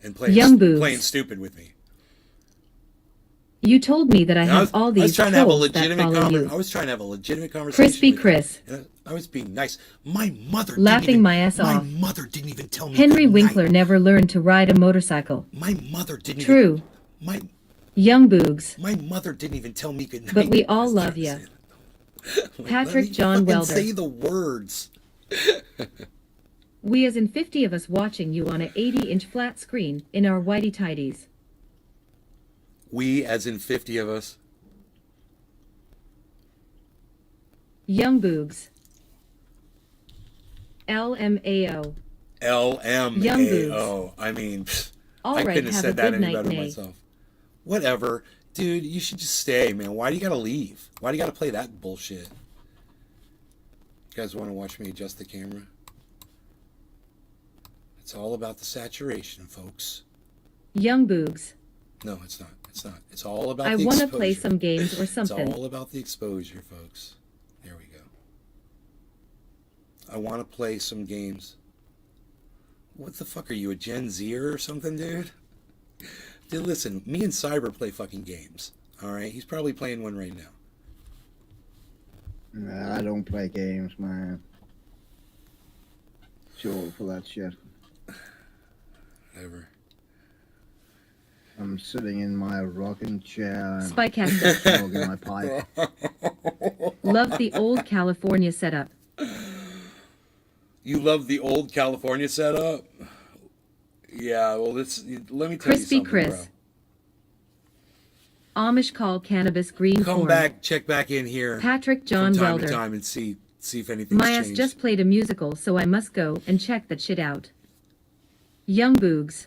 and playing stupid with me. You told me that I have all these trolls that follow you. I was trying to have a legitimate conversation. Crispy Chris. I was being nice. My mother Laughing my ass off. My mother didn't even tell me. Henry good Winkler night. never learned to ride a motorcycle. My mother didn't. True. Even, Young Boogs. my mother didn't even tell me good night. But we all love you. Patrick John Welder. Say the words. We as in 50 of us watching you on a 80-inch flat screen in our whitey tidies. We as in 50 of us. Young Boogs. LMAO. LMAO. I mean, All I right, couldn't have have said a that good any night, better Nay. myself. Whatever. Dude, you should just stay, man. Why do you gotta leave? Why do you gotta play that bullshit? You guys want to watch me adjust the camera? It's all about the saturation, folks. Young Boogs. No, it's not. It's not. It's all about I the want to exposure. play some games or something. It's all about the exposure, folks. There we go. I want to play some games. What the fuck are you, a Gen Zer or something, dude? Dude, listen, me and Cyber play fucking games. Alright? He's probably playing one right now. Nah, I don't play games, man. Too old for that shit. Whatever. I'm sitting in my rocking chair and Spycaster. smoking my pipe. Love the old California setup. Oh, You love the old California setup? Yeah, well, let me tell you Crispy something, Chris. bro. Amish call cannabis green Come corn. back, check back in here Patrick John from time Welder. to time and see if anything's My ass changed. just played a musical, so I must go and check that shit out. Young Boogs.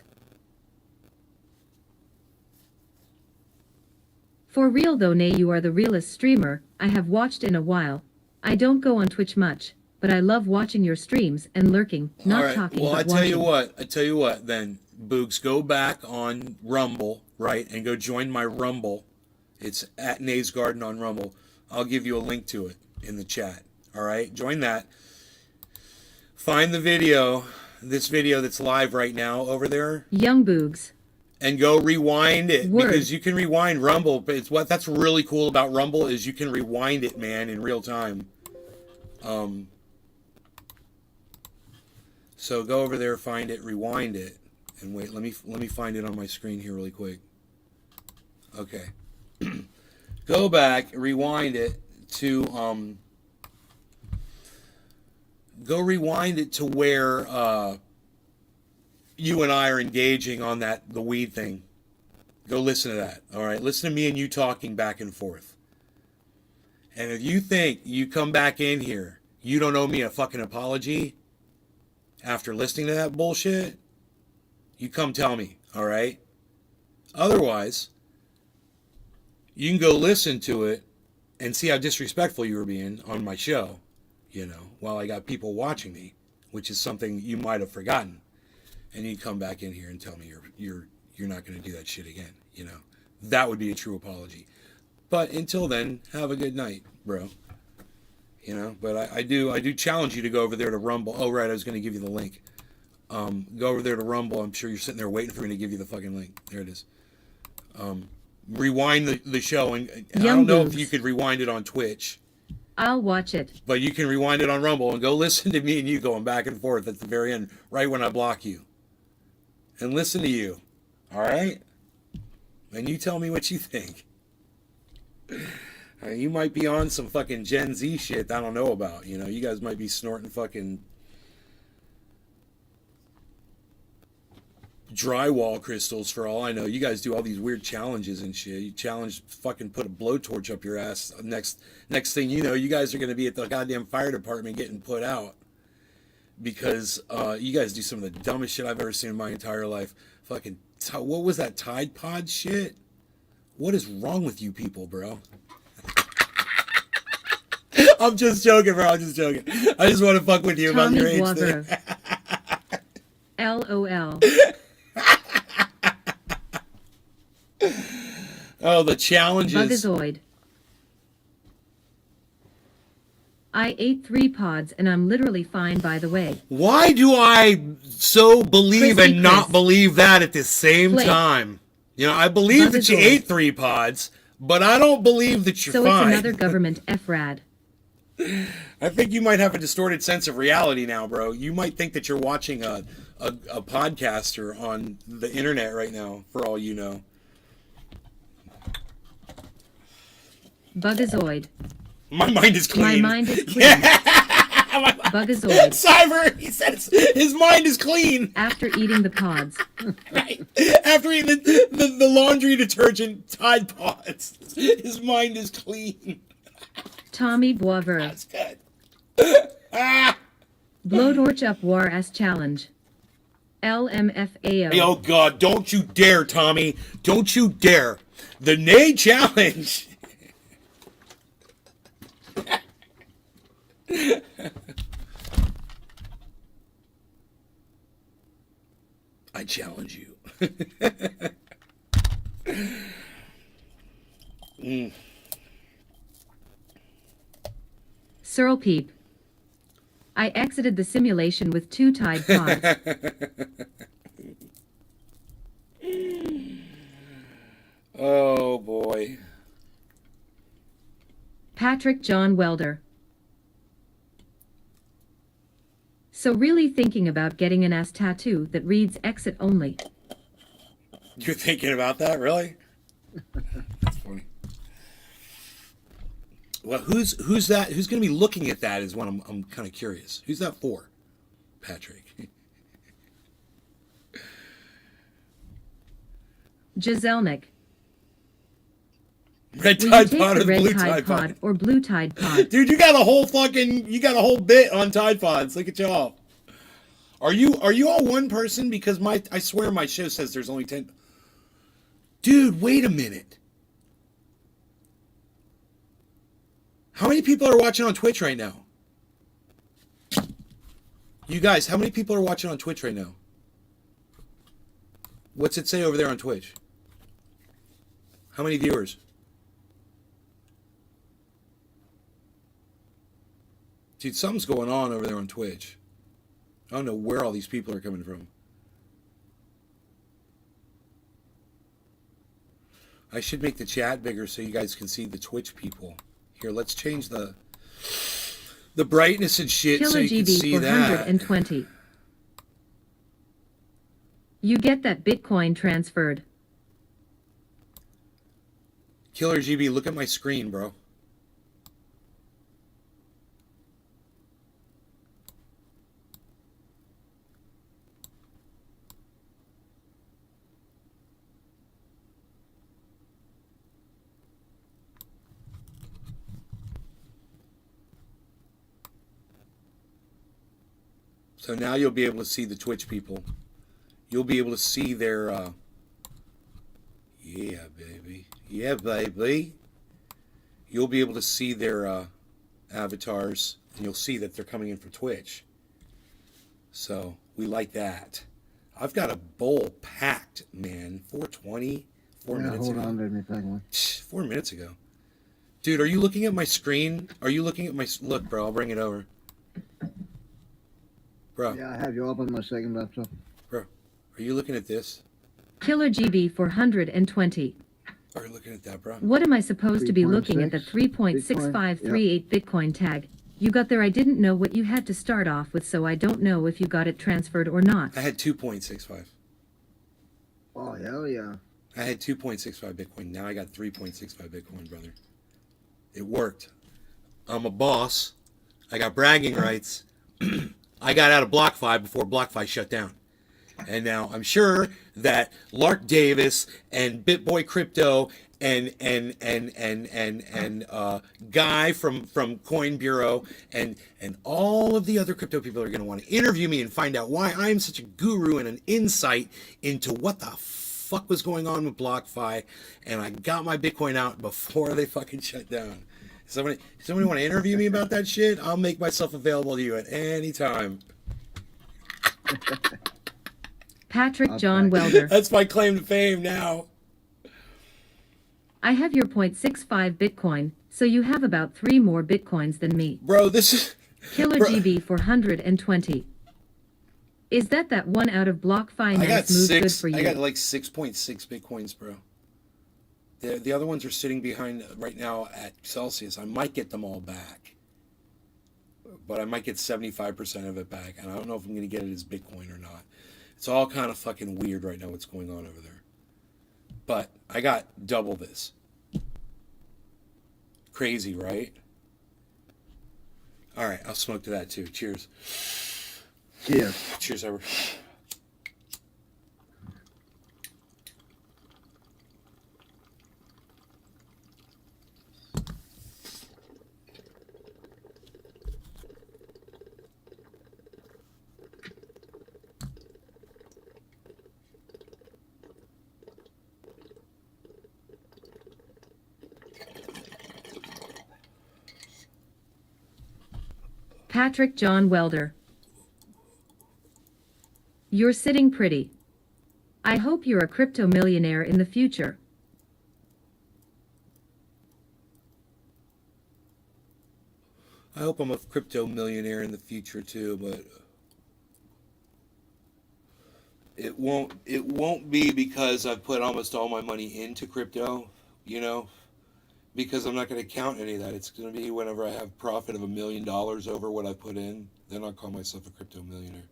For real though, nay, you are the realest streamer I have watched in a while. I don't go on Twitch much, but I love watching your streams and lurking, not All right. talking, Well, but I tell watching. you what. Then, Boogs, go back on Rumble, right, and go join my Rumble. It's at Nays Garden on Rumble. I'll give you a link to it in the chat. All right, join that. Find the video, this video that's live right now over there, Young Boogs. and go rewind it. Word. Because you can rewind Rumble. But that's really cool about Rumble is you can rewind it, man, in real time. So go over there, find it, rewind it, and wait. Let me find it on my screen here really quick. Okay. Go back, rewind it to go rewind it to where you and I are engaging on the weed thing. Go listen to that. All right, listen to me and you talking back and forth. And if you think you come back in here, you don't owe me a fucking apology after listening to that bullshit, you come tell me, all right? Otherwise, you can go listen to it and see how disrespectful you were being on my show, while I got people watching me, which is something you might have forgotten. And you come back in here and tell me you're not going to do that shit again, That would be a true apology. But until then, have a good night, bro. But I do challenge you to go over there to Rumble. Oh, right, I was going to give you the link. Go over there to Rumble. I'm sure you're sitting there waiting for me to give you the fucking link. There it is. Rewind the show. And I don't know if you could rewind it on Twitch. I'll watch it. But you can rewind it on Rumble and go listen to me and you going back and forth at the very end, right when I block you. And listen to you. All right? And you tell me what you think. You might be on some fucking Gen Z shit I don't know about. You guys might be snorting fucking drywall crystals for all I know. You guys do all these weird challenges and shit. You challenge fucking put a blowtorch up your ass. Next thing you know, you guys are going to be at the goddamn fire department getting put out. Because you guys do some of the dumbest shit I've ever seen in my entire life. Fucking, what was that Tide Pod shit? What is wrong with you people, bro? I'm just joking, bro. I'm just joking. I just want to fuck with you about your age thing. LOL. Oh, the challenges. Bugazoid. I ate 3 pods and I'm literally fine, by the way. Why do I so believe Crispy and not Chris. believe that at the same Flake. time? I believe that you Bugazoid. ate 3 pods, but I don't believe that you're So fine. it's another government F-rad. I think you might have a distorted sense of reality now, bro. You might think that you're watching a podcaster on the internet right now, for all you know. Bugazoid. My mind is clean. My mind is clean. Bugazoid. Cyber, he said his mind is clean. After eating the pods. Right. After eating the laundry detergent Tide Pods, his mind is clean. Tommy Boisvert. That's good. Blowtorch up war ass challenge. LMFAO. Oh, God, don't you dare, Tommy. Don't you dare. The Nay Challenge. I challenge you. Searle Peep. I exited the simulation with 2 Tide pods. Oh, boy. Patrick John Welder. So really thinking about getting an ass tattoo that reads exit only. You're thinking about that, really? That's funny. Well, who's that? Who's going to be looking at that is what I'm kind of curious. Who's that for? Patrick. Giselnik. Red Will you Tide take Pod the or Red Blue Tide Tide Pod Pod? or Blue Tide Pod? Dude, you got a whole bit on Tide Pods. Look at y'all. Are you all one person? Because I swear my show says there's only 10. Dude, wait a minute. How many people are watching on Twitch right now? You guys, how many people are watching on Twitch right now? What's it say over there on Twitch? How many viewers? Dude, something's going on over there on Twitch. I don't know where all these people are coming from. I should make the chat bigger so you guys can see the Twitch people. Here, let's change the brightness and shit so Killer you can GB see that. 420. You get that Bitcoin transferred. Killer GB, look at my screen, bro. So now you'll be able to see the Twitch people. You'll be able to see their, yeah, baby. Yeah, baby. You'll be able to see their avatars, and you'll see that they're coming in from Twitch. So we like that. I've got a bowl packed, man. 420, 4 minutes ago. Hold on, let me take one. 4 minutes ago. Dude, are you looking at my screen? Are you looking at my... Look, bro, I'll bring it over. Bro. Yeah, I have you up on my second laptop. Bro, are you looking at this? Killer GB 420. Are you looking at that, bro? What am I supposed to be looking at? The 3.6538 Bitcoin tag. You got there. I didn't know what you had to start off with, so I don't know if you got it transferred or not. I had 2.65. Oh, hell yeah. I had 2.65 Bitcoin. Now I got 3.65 Bitcoin, brother. It worked. I'm a boss. I got bragging rights. I got out of BlockFi before BlockFi shut down. And now I'm sure that Lark Davis and BitBoy Crypto and Guy from Coin Bureau and all of the other crypto people are going to want to interview me and find out why I'm such a guru and an insight into what the fuck was going on with BlockFi. And I got my Bitcoin out before they fucking shut down. Somebody want to interview me about that shit? I'll make myself available to you at any time. Patrick John Welder. That's my claim to fame now. I have your 0.65 Bitcoin, so you have about 3 more Bitcoins than me. Bro, this is... Killer GB 420. Is that one out of BlockFi nice move good for you? I got like 6.6 Bitcoins, bro. The other ones are sitting behind right now at Celsius. I might get them all back. But I might get 75% of it back. And I don't know if I'm going to get it as Bitcoin or not. It's all kind of fucking weird right now what's going on over there. But I got double this. Crazy, right? All right, I'll smoke to that too. Cheers. Cheers. Cheers, Edward. Patrick John Welder. You're sitting pretty. I hope you're a crypto millionaire in the future. I hope I'm a crypto millionaire in the future too, but it won't be because I've put almost all my money into crypto, you know, because I'm not going to count any of that. It's going to be whenever I have profit of $1 million over what I put in, then I'll call myself a crypto millionaire.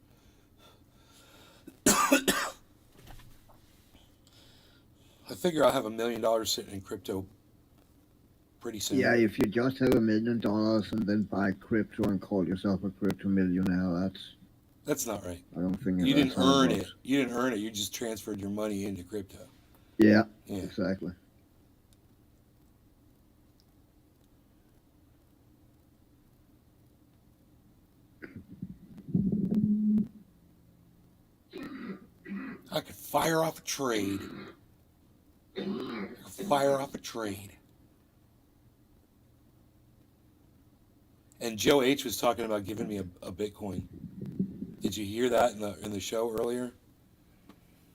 I figure I'll have $1 million sitting in crypto pretty soon. Yeah, if you just have $1 million and then buy crypto and call yourself a crypto millionaire, That's not right. I don't think You that's didn't how earn it. works. You didn't earn it. You just transferred your money into crypto. Yeah, Yeah. exactly. I could fire off a trade. Fire off a trade. And Joe H was talking about giving me a Bitcoin. Did you hear that in the show earlier?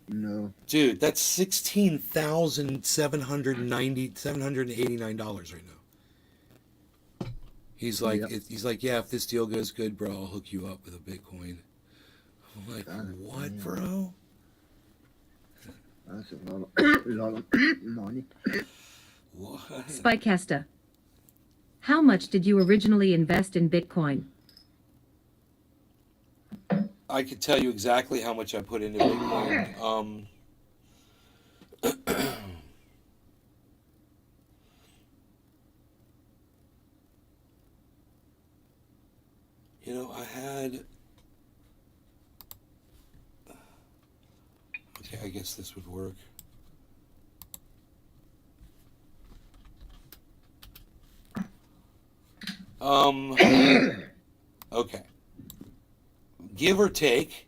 No. Dude, that's $16,789 right now. He's like, Yep. he's like, yeah, if this deal goes good, bro, I'll hook you up with a Bitcoin. I'm like, what, bro? That's a lot of money. What? Spycasta. How much did you originally invest in Bitcoin? I could tell you exactly how much I put into Bitcoin. You know, I had. Okay, I guess this would work. Okay. Give or take,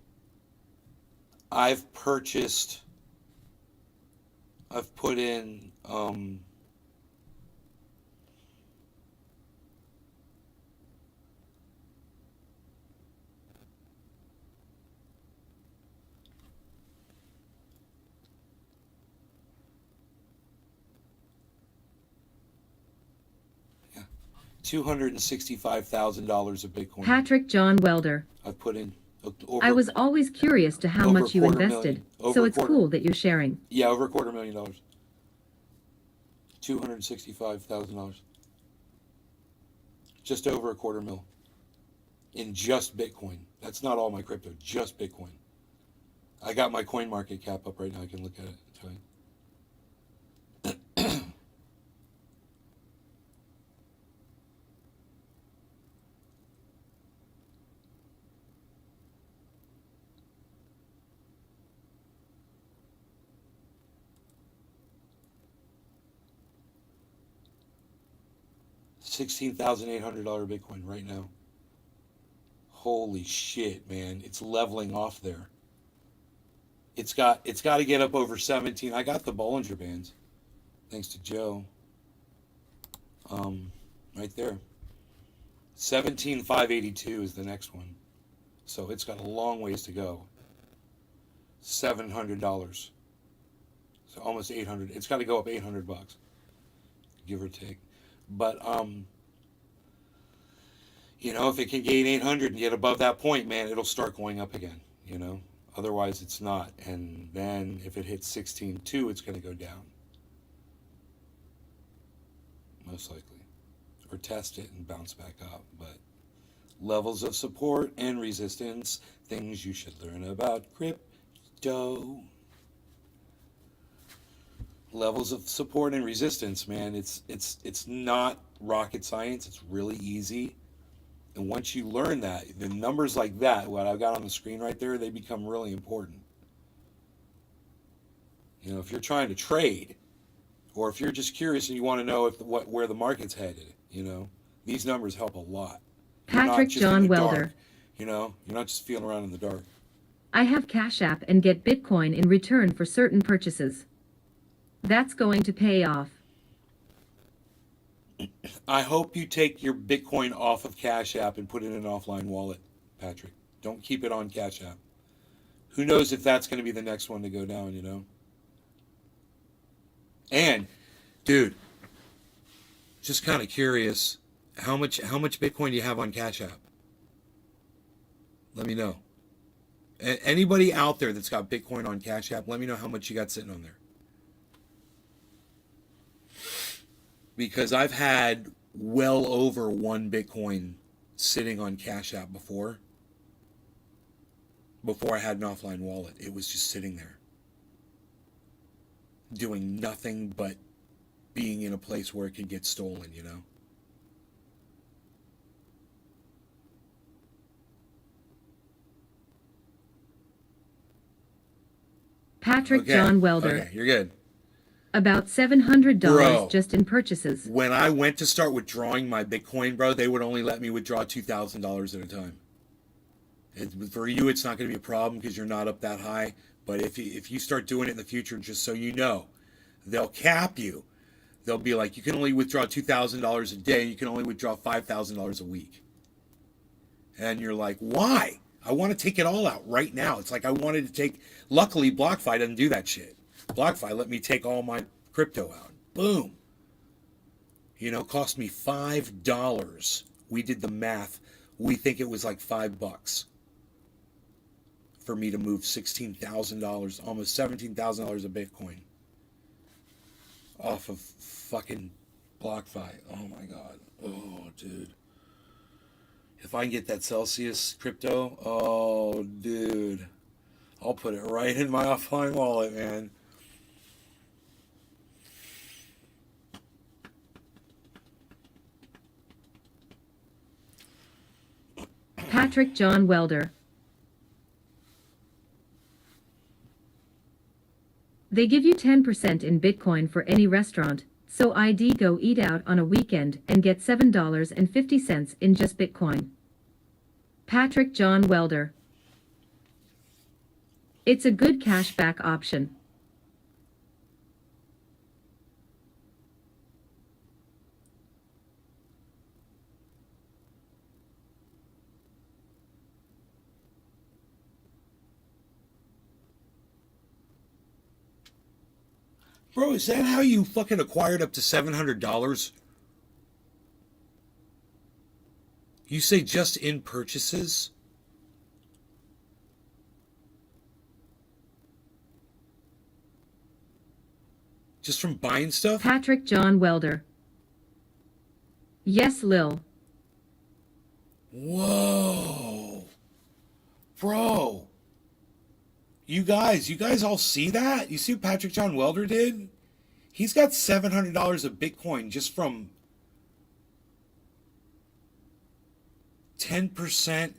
I've put in, $265,000 of Bitcoin. Patrick John Welder. I've put in over. I was always curious to how over much you $250,000. invested, Over so a it's quarter. cool that you're sharing. Yeah, over $250,000. $265,000. Just over $250,000 in just Bitcoin. That's not all my crypto, just Bitcoin. I got my coin market cap up right now. I can look at it. Tell you. $16,800 Bitcoin right now. Holy shit, man! It's leveling off there. It's got to get up over 17. I got the Bollinger Bands, thanks to Joe. Right there. 17,582 is the next one, so it's got a long ways to go. $700, so almost 800. It's got to go up $800, give or take. But you know, if it can gain 800 and get above that point, man, it'll start going up again. You know, otherwise it's not. And then if it hits 16.2, it's going to go down, most likely, or test it and bounce back up. But levels of support and resistance, things you should learn about crypto. Levels of support and resistance, man. It's not rocket science. It's really easy. And once you learn that, the numbers like that, what I've got on the screen right there, they become really important. You know, if you're trying to trade, or if you're just curious and you want to know where the market's headed, you know, these numbers help a lot. You're not Patrick just in John the Welder. dark, you know, you're not just feeling around in the dark. I have Cash App and get Bitcoin in return for certain purchases. That's going to pay off. I hope you take your Bitcoin off of Cash App and put it in an offline wallet, Patrick. Don't keep it on Cash App. Who knows if that's going to be the next one to go down, you know? And, dude, just kind of curious, how much Bitcoin do you have on Cash App? Let me know. Anybody out there that's got Bitcoin on Cash App, let me know how much you got sitting on there. Because I've had well over 1 Bitcoin sitting on Cash App before I had an offline wallet. It was just sitting there, doing nothing but being in a place where it could get stolen, you know? Patrick Okay. John Welder. Okay, you're good. About $700 Bro. just in purchases. When I went to start withdrawing my Bitcoin, bro, they would only let me withdraw $2,000 at a time. For you, it's not going to be a problem because you're not up that high. But if you start doing it in the future, just so you know, they'll cap you. They'll be like, you can only withdraw $2,000 a day. You can only withdraw $5,000 a week. And you're like, why? I want to take it all out right now. It's like I wanted to take. Luckily, BlockFi doesn't do that shit. BlockFi let me take all my crypto out. Boom. Cost me $5. We did the math. We think it was like $5 for me to move $16,000, almost $17,000 of Bitcoin off of fucking BlockFi. Oh my God. Oh, dude. If I can get that Celsius crypto, oh, dude. I'll put it right in my offline wallet, man. Patrick John Welder. They give you 10% in Bitcoin for any restaurant, so ID go eat out on a weekend and get $7.50 in just Bitcoin. Patrick John Welder. It's a good cashback option. Bro, is that how you fucking acquired up to $700? You say just in purchases? Just from buying stuff? Patrick John Welder. Yes, Lil. Whoa. Bro. You guys all see that? You see what Patrick John Welder did? He's got $700 of Bitcoin just from 10%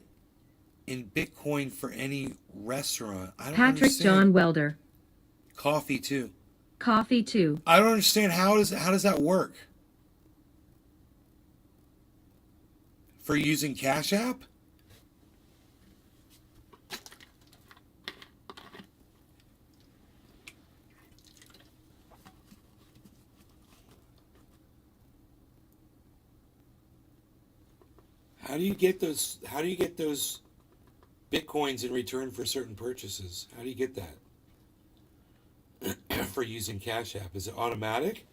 in Bitcoin for any restaurant. I don't Patrick understand. John Welder. Coffee too. Coffee too. I don't understand how does that work? For using Cash App? How do you get those Bitcoins in return for certain purchases? How do you get that? For using Cash App? Is it automatic?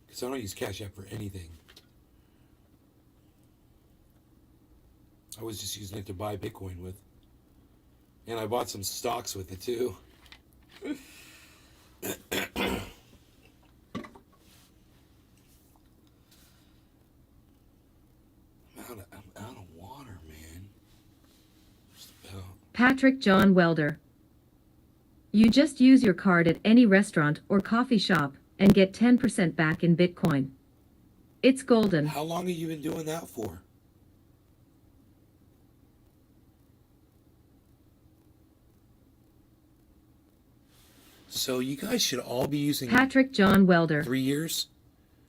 Because I don't use Cash App for anything. I was just using it to buy Bitcoin with. And I bought some stocks with it too. I'm out of water, man. Patrick John Welder. You just use your card at any restaurant or coffee shop and get 10% back in Bitcoin. It's golden. How long have you been doing that for? So you guys should all be using Patrick John Welder. 3 years?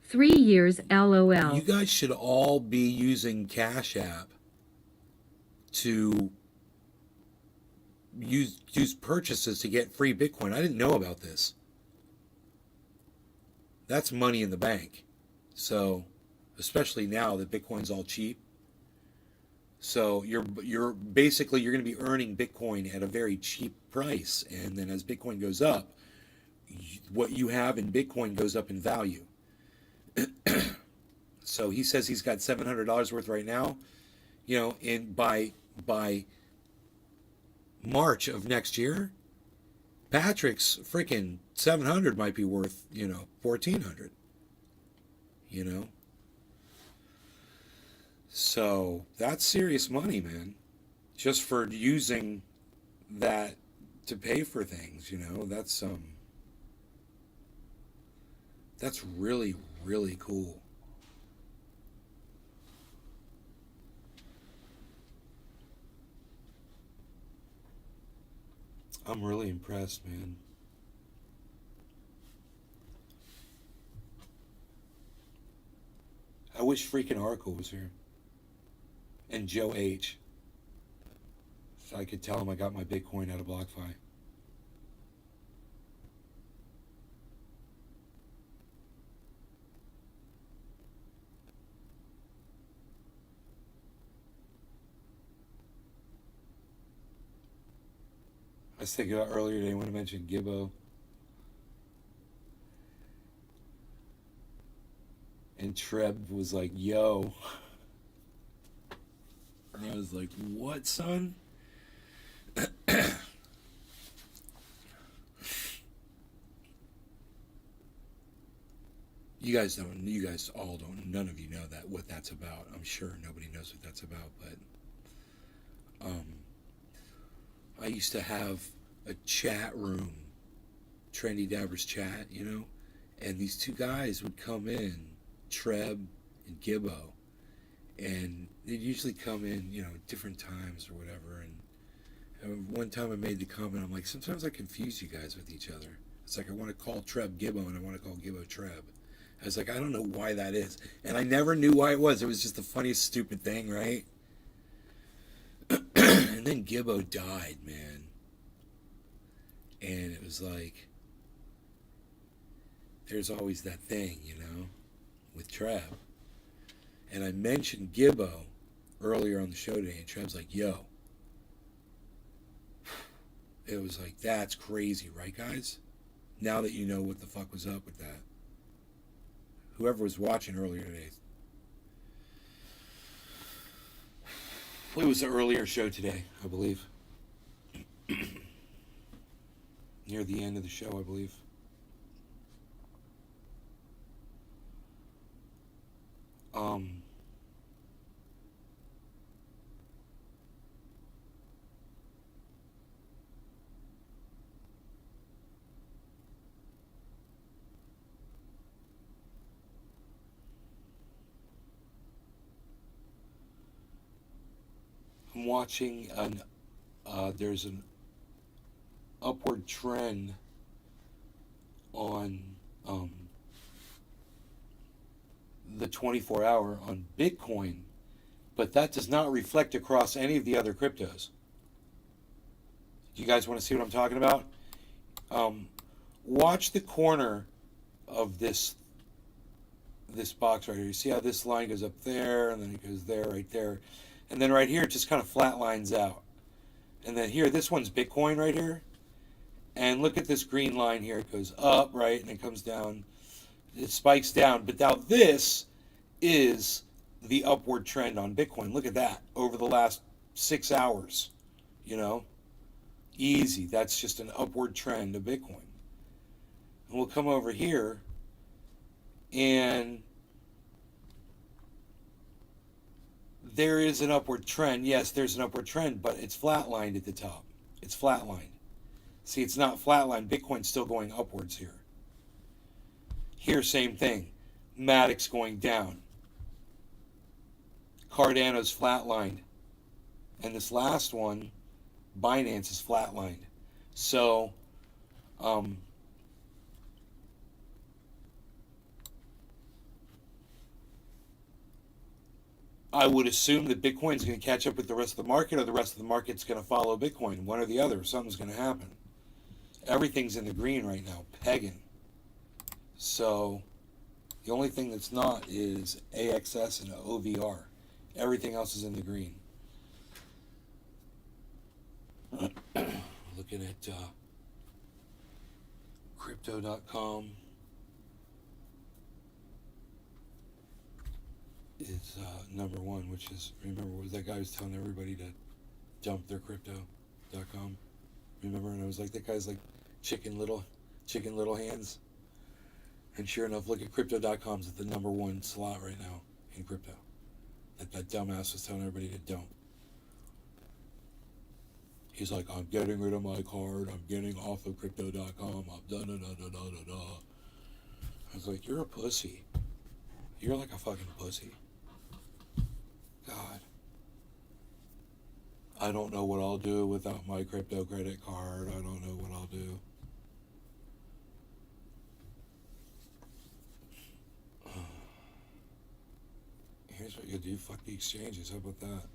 3 years, LOL. You guys should all be using Cash App to use purchases to get free Bitcoin. I didn't know about this. That's money in the bank. So, especially now that Bitcoin's all cheap. So you're basically going to be earning Bitcoin at a very cheap price, and then as Bitcoin goes up, what you have in Bitcoin goes up in value. So he says he's got $700 worth right now. By March of next year, Patrick's freaking 700 might be worth, 1,400. So that's serious money, man. Just for using that to pay for things, that's really, really cool. I'm really impressed, man. I wish freaking Oracle was here. And Joe H. So I could tell him I got my Bitcoin out of BlockFi. I was thinking about earlier today when I mentioned Gibbo. And Treb was like, yo. And I was like, what, son? You guys all don't, none of you know what that's about. I'm sure nobody knows what that's about, but I used to have a chat room, Trendy Dabbers chat, you know, and these two guys would come in, Treb and Gibbo, and they'd usually come in, you know, different times or whatever. And one time I made the comment, I'm like, sometimes I confuse you guys with each other. It's like I want to call Treb Gibbo and I want to call Gibbo Treb. I was like, I don't know why that is. And I never knew why it was. It was just the funniest, stupid thing, right? And then Gibbo died, man. And it was like, there's always that thing, you know, with Treb. And I mentioned Gibbo earlier on the show today, and Treb's like, yo. It was like, that's crazy, right, guys? Now that you know what the fuck was up with that. Whoever was watching earlier today. It was the earlier show today, I believe. Near the end of the show, I believe. I'm watching there's an upward trend on the 24-hour on Bitcoin, but that does not reflect across any of the other cryptos. Do you guys want to see what I'm talking about? Watch the corner of this box right here. You see how this line goes up there, and then it goes there, right there. And then right here, it just kind of flat lines out. And then here, this one's Bitcoin right here. And look at this green line here. It goes up, right, and it comes down. It spikes down. But now this is the upward trend on Bitcoin. Look at that over the last 6 hours. You know, easy. That's just an upward trend of Bitcoin. And we'll come over here and there is an upward trend. Yes, there's an upward trend, but it's flatlined at the top. It's flatlined. See, it's not flatlined. Bitcoin's still going upwards here. Here, same thing. Matic's going down. Cardano's flatlined. And this last one, Binance, is flatlined. So, I would assume that Bitcoin's going to catch up with the rest of the market, or the rest of the market's going to follow Bitcoin. One or the other. Something's going to happen. Everything's in the green right now. Pegging. So, the only thing that's not is AXS and OVR. Everything else is in the green. Looking at crypto.com. Is number one, which is, remember, was that guy was telling everybody to dump their crypto.com? Remember? And I was like, that guy's like chicken little hands. And sure enough, look at crypto.com's at the number one slot right now in crypto. That dumbass was telling everybody to dump. He's like, I'm getting rid of my card. I'm getting off of crypto.com. I'm da-da-da-da-da-da-da. I was like, you're a pussy. You're like a fucking pussy. God. I don't know what I'll do without my crypto credit card. I don't know what I'll do. Here's what you do. Fuck the exchanges. How about that?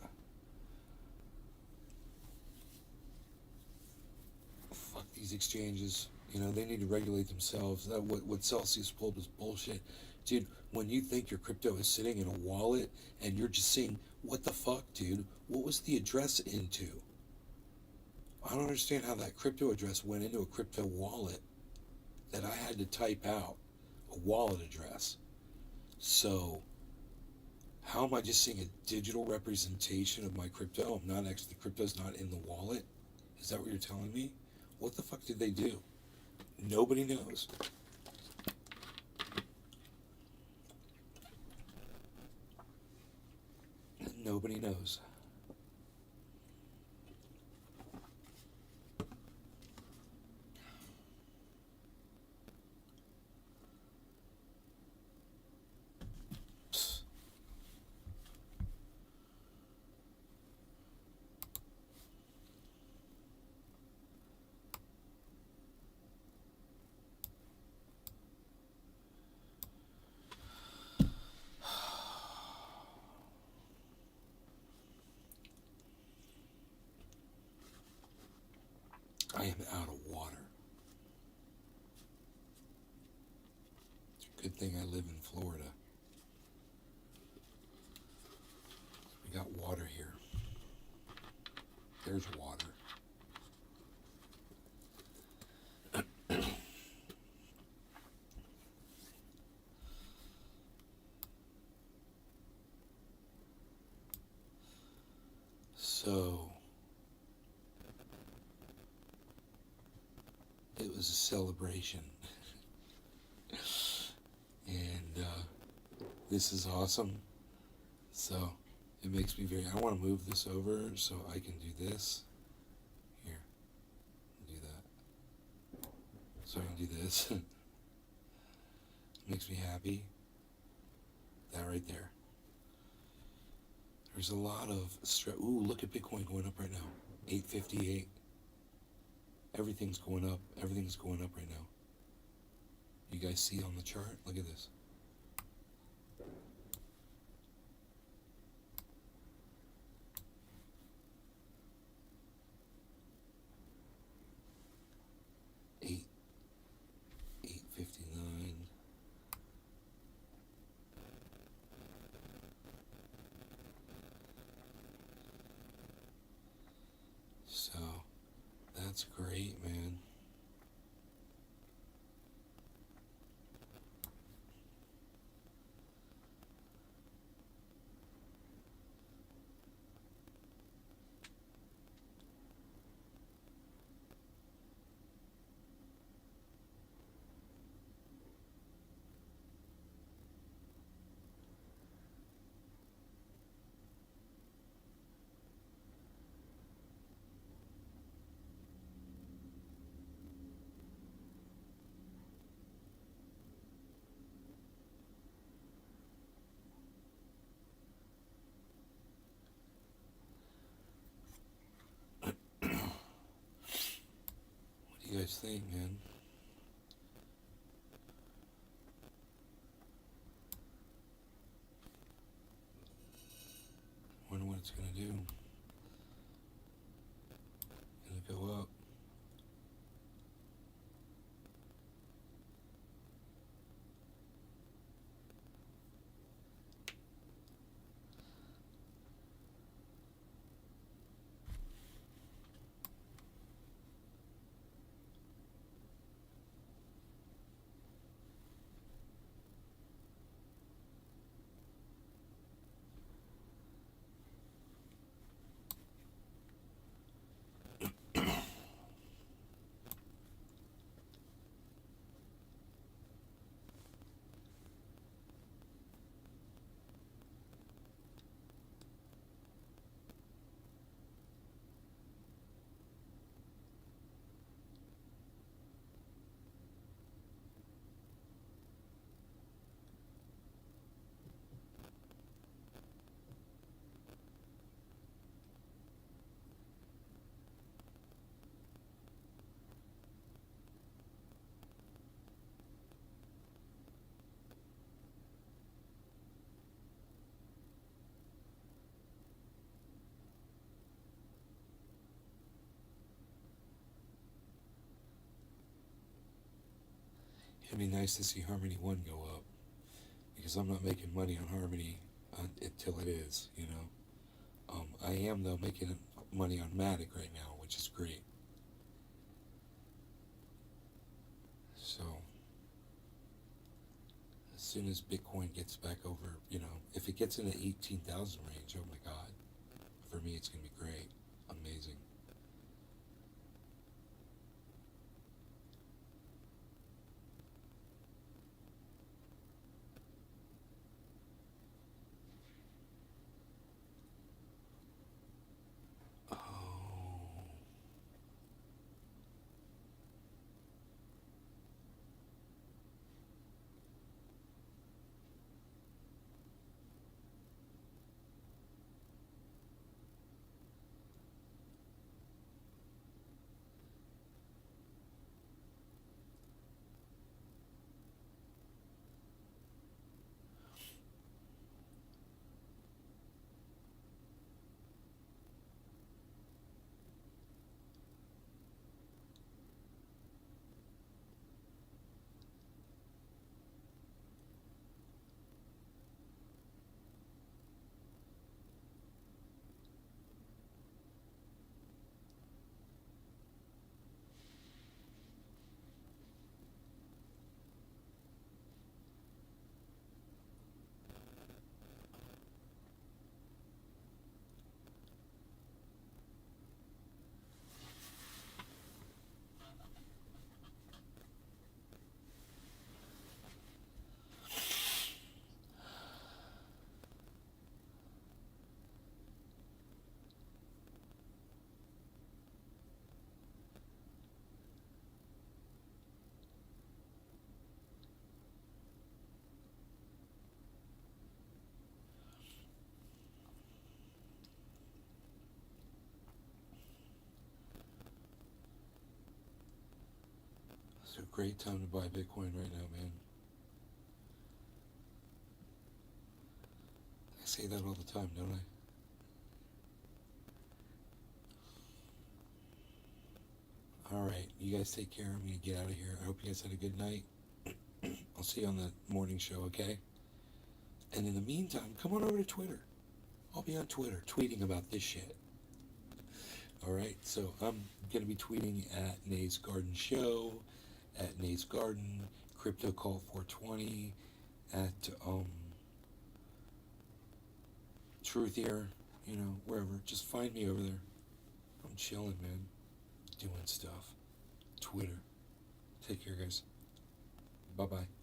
Fuck these exchanges. You know, they need to regulate themselves. That what Celsius pulled is bullshit. Dude, when you think your crypto is sitting in a wallet and you're just seeing, what the fuck, dude? What was the address into? I don't understand how that crypto address went into a crypto wallet that I had to type out, a wallet address. So, how am I just seeing a digital representation of my crypto? I'm not actually, the crypto's not in the wallet? Is that what you're telling me? What the fuck did they do? Nobody knows. Nobody knows. I am out of water. It's a good thing I live in Florida. We got water here. There's water. So, it was a celebration. And this is awesome. So, it makes me very, I want to move this over so I can do this. Here, do that. So I can do this. Makes me happy. That right there. There's a lot of stress. Ooh, look at Bitcoin going up right now. 858. Everything's going up. Everything's going up right now. You guys see on the chart? Look at this. Eight, 859. So, that's great, man. What do you guys think, man? Wonder what it's gonna do. Gonna go up. It'd be nice to see Harmony 1 go up, because I'm not making money on Harmony until it is, you know. I am, though, making money on Matic right now, which is great. So, as soon as Bitcoin gets back over, you know, if it gets in the 18,000 range, oh my God, for me it's going to be great, amazing. It's a great time to buy Bitcoin right now, man. I say that all the time, don't I? Alright, you guys take care. I'm going to get out of here. I hope you guys had a good night. I'll see you on the morning show, okay? And in the meantime, come on over to Twitter. I'll be on Twitter tweeting about this shit. Alright, so I'm going to be tweeting at Nate's Garden Show, at Nate's Garden, Crypto Call 420, at Truth Here, you know, wherever. Just find me over there. I'm chilling, man. Doing stuff. Twitter. Take care, guys. Bye-bye.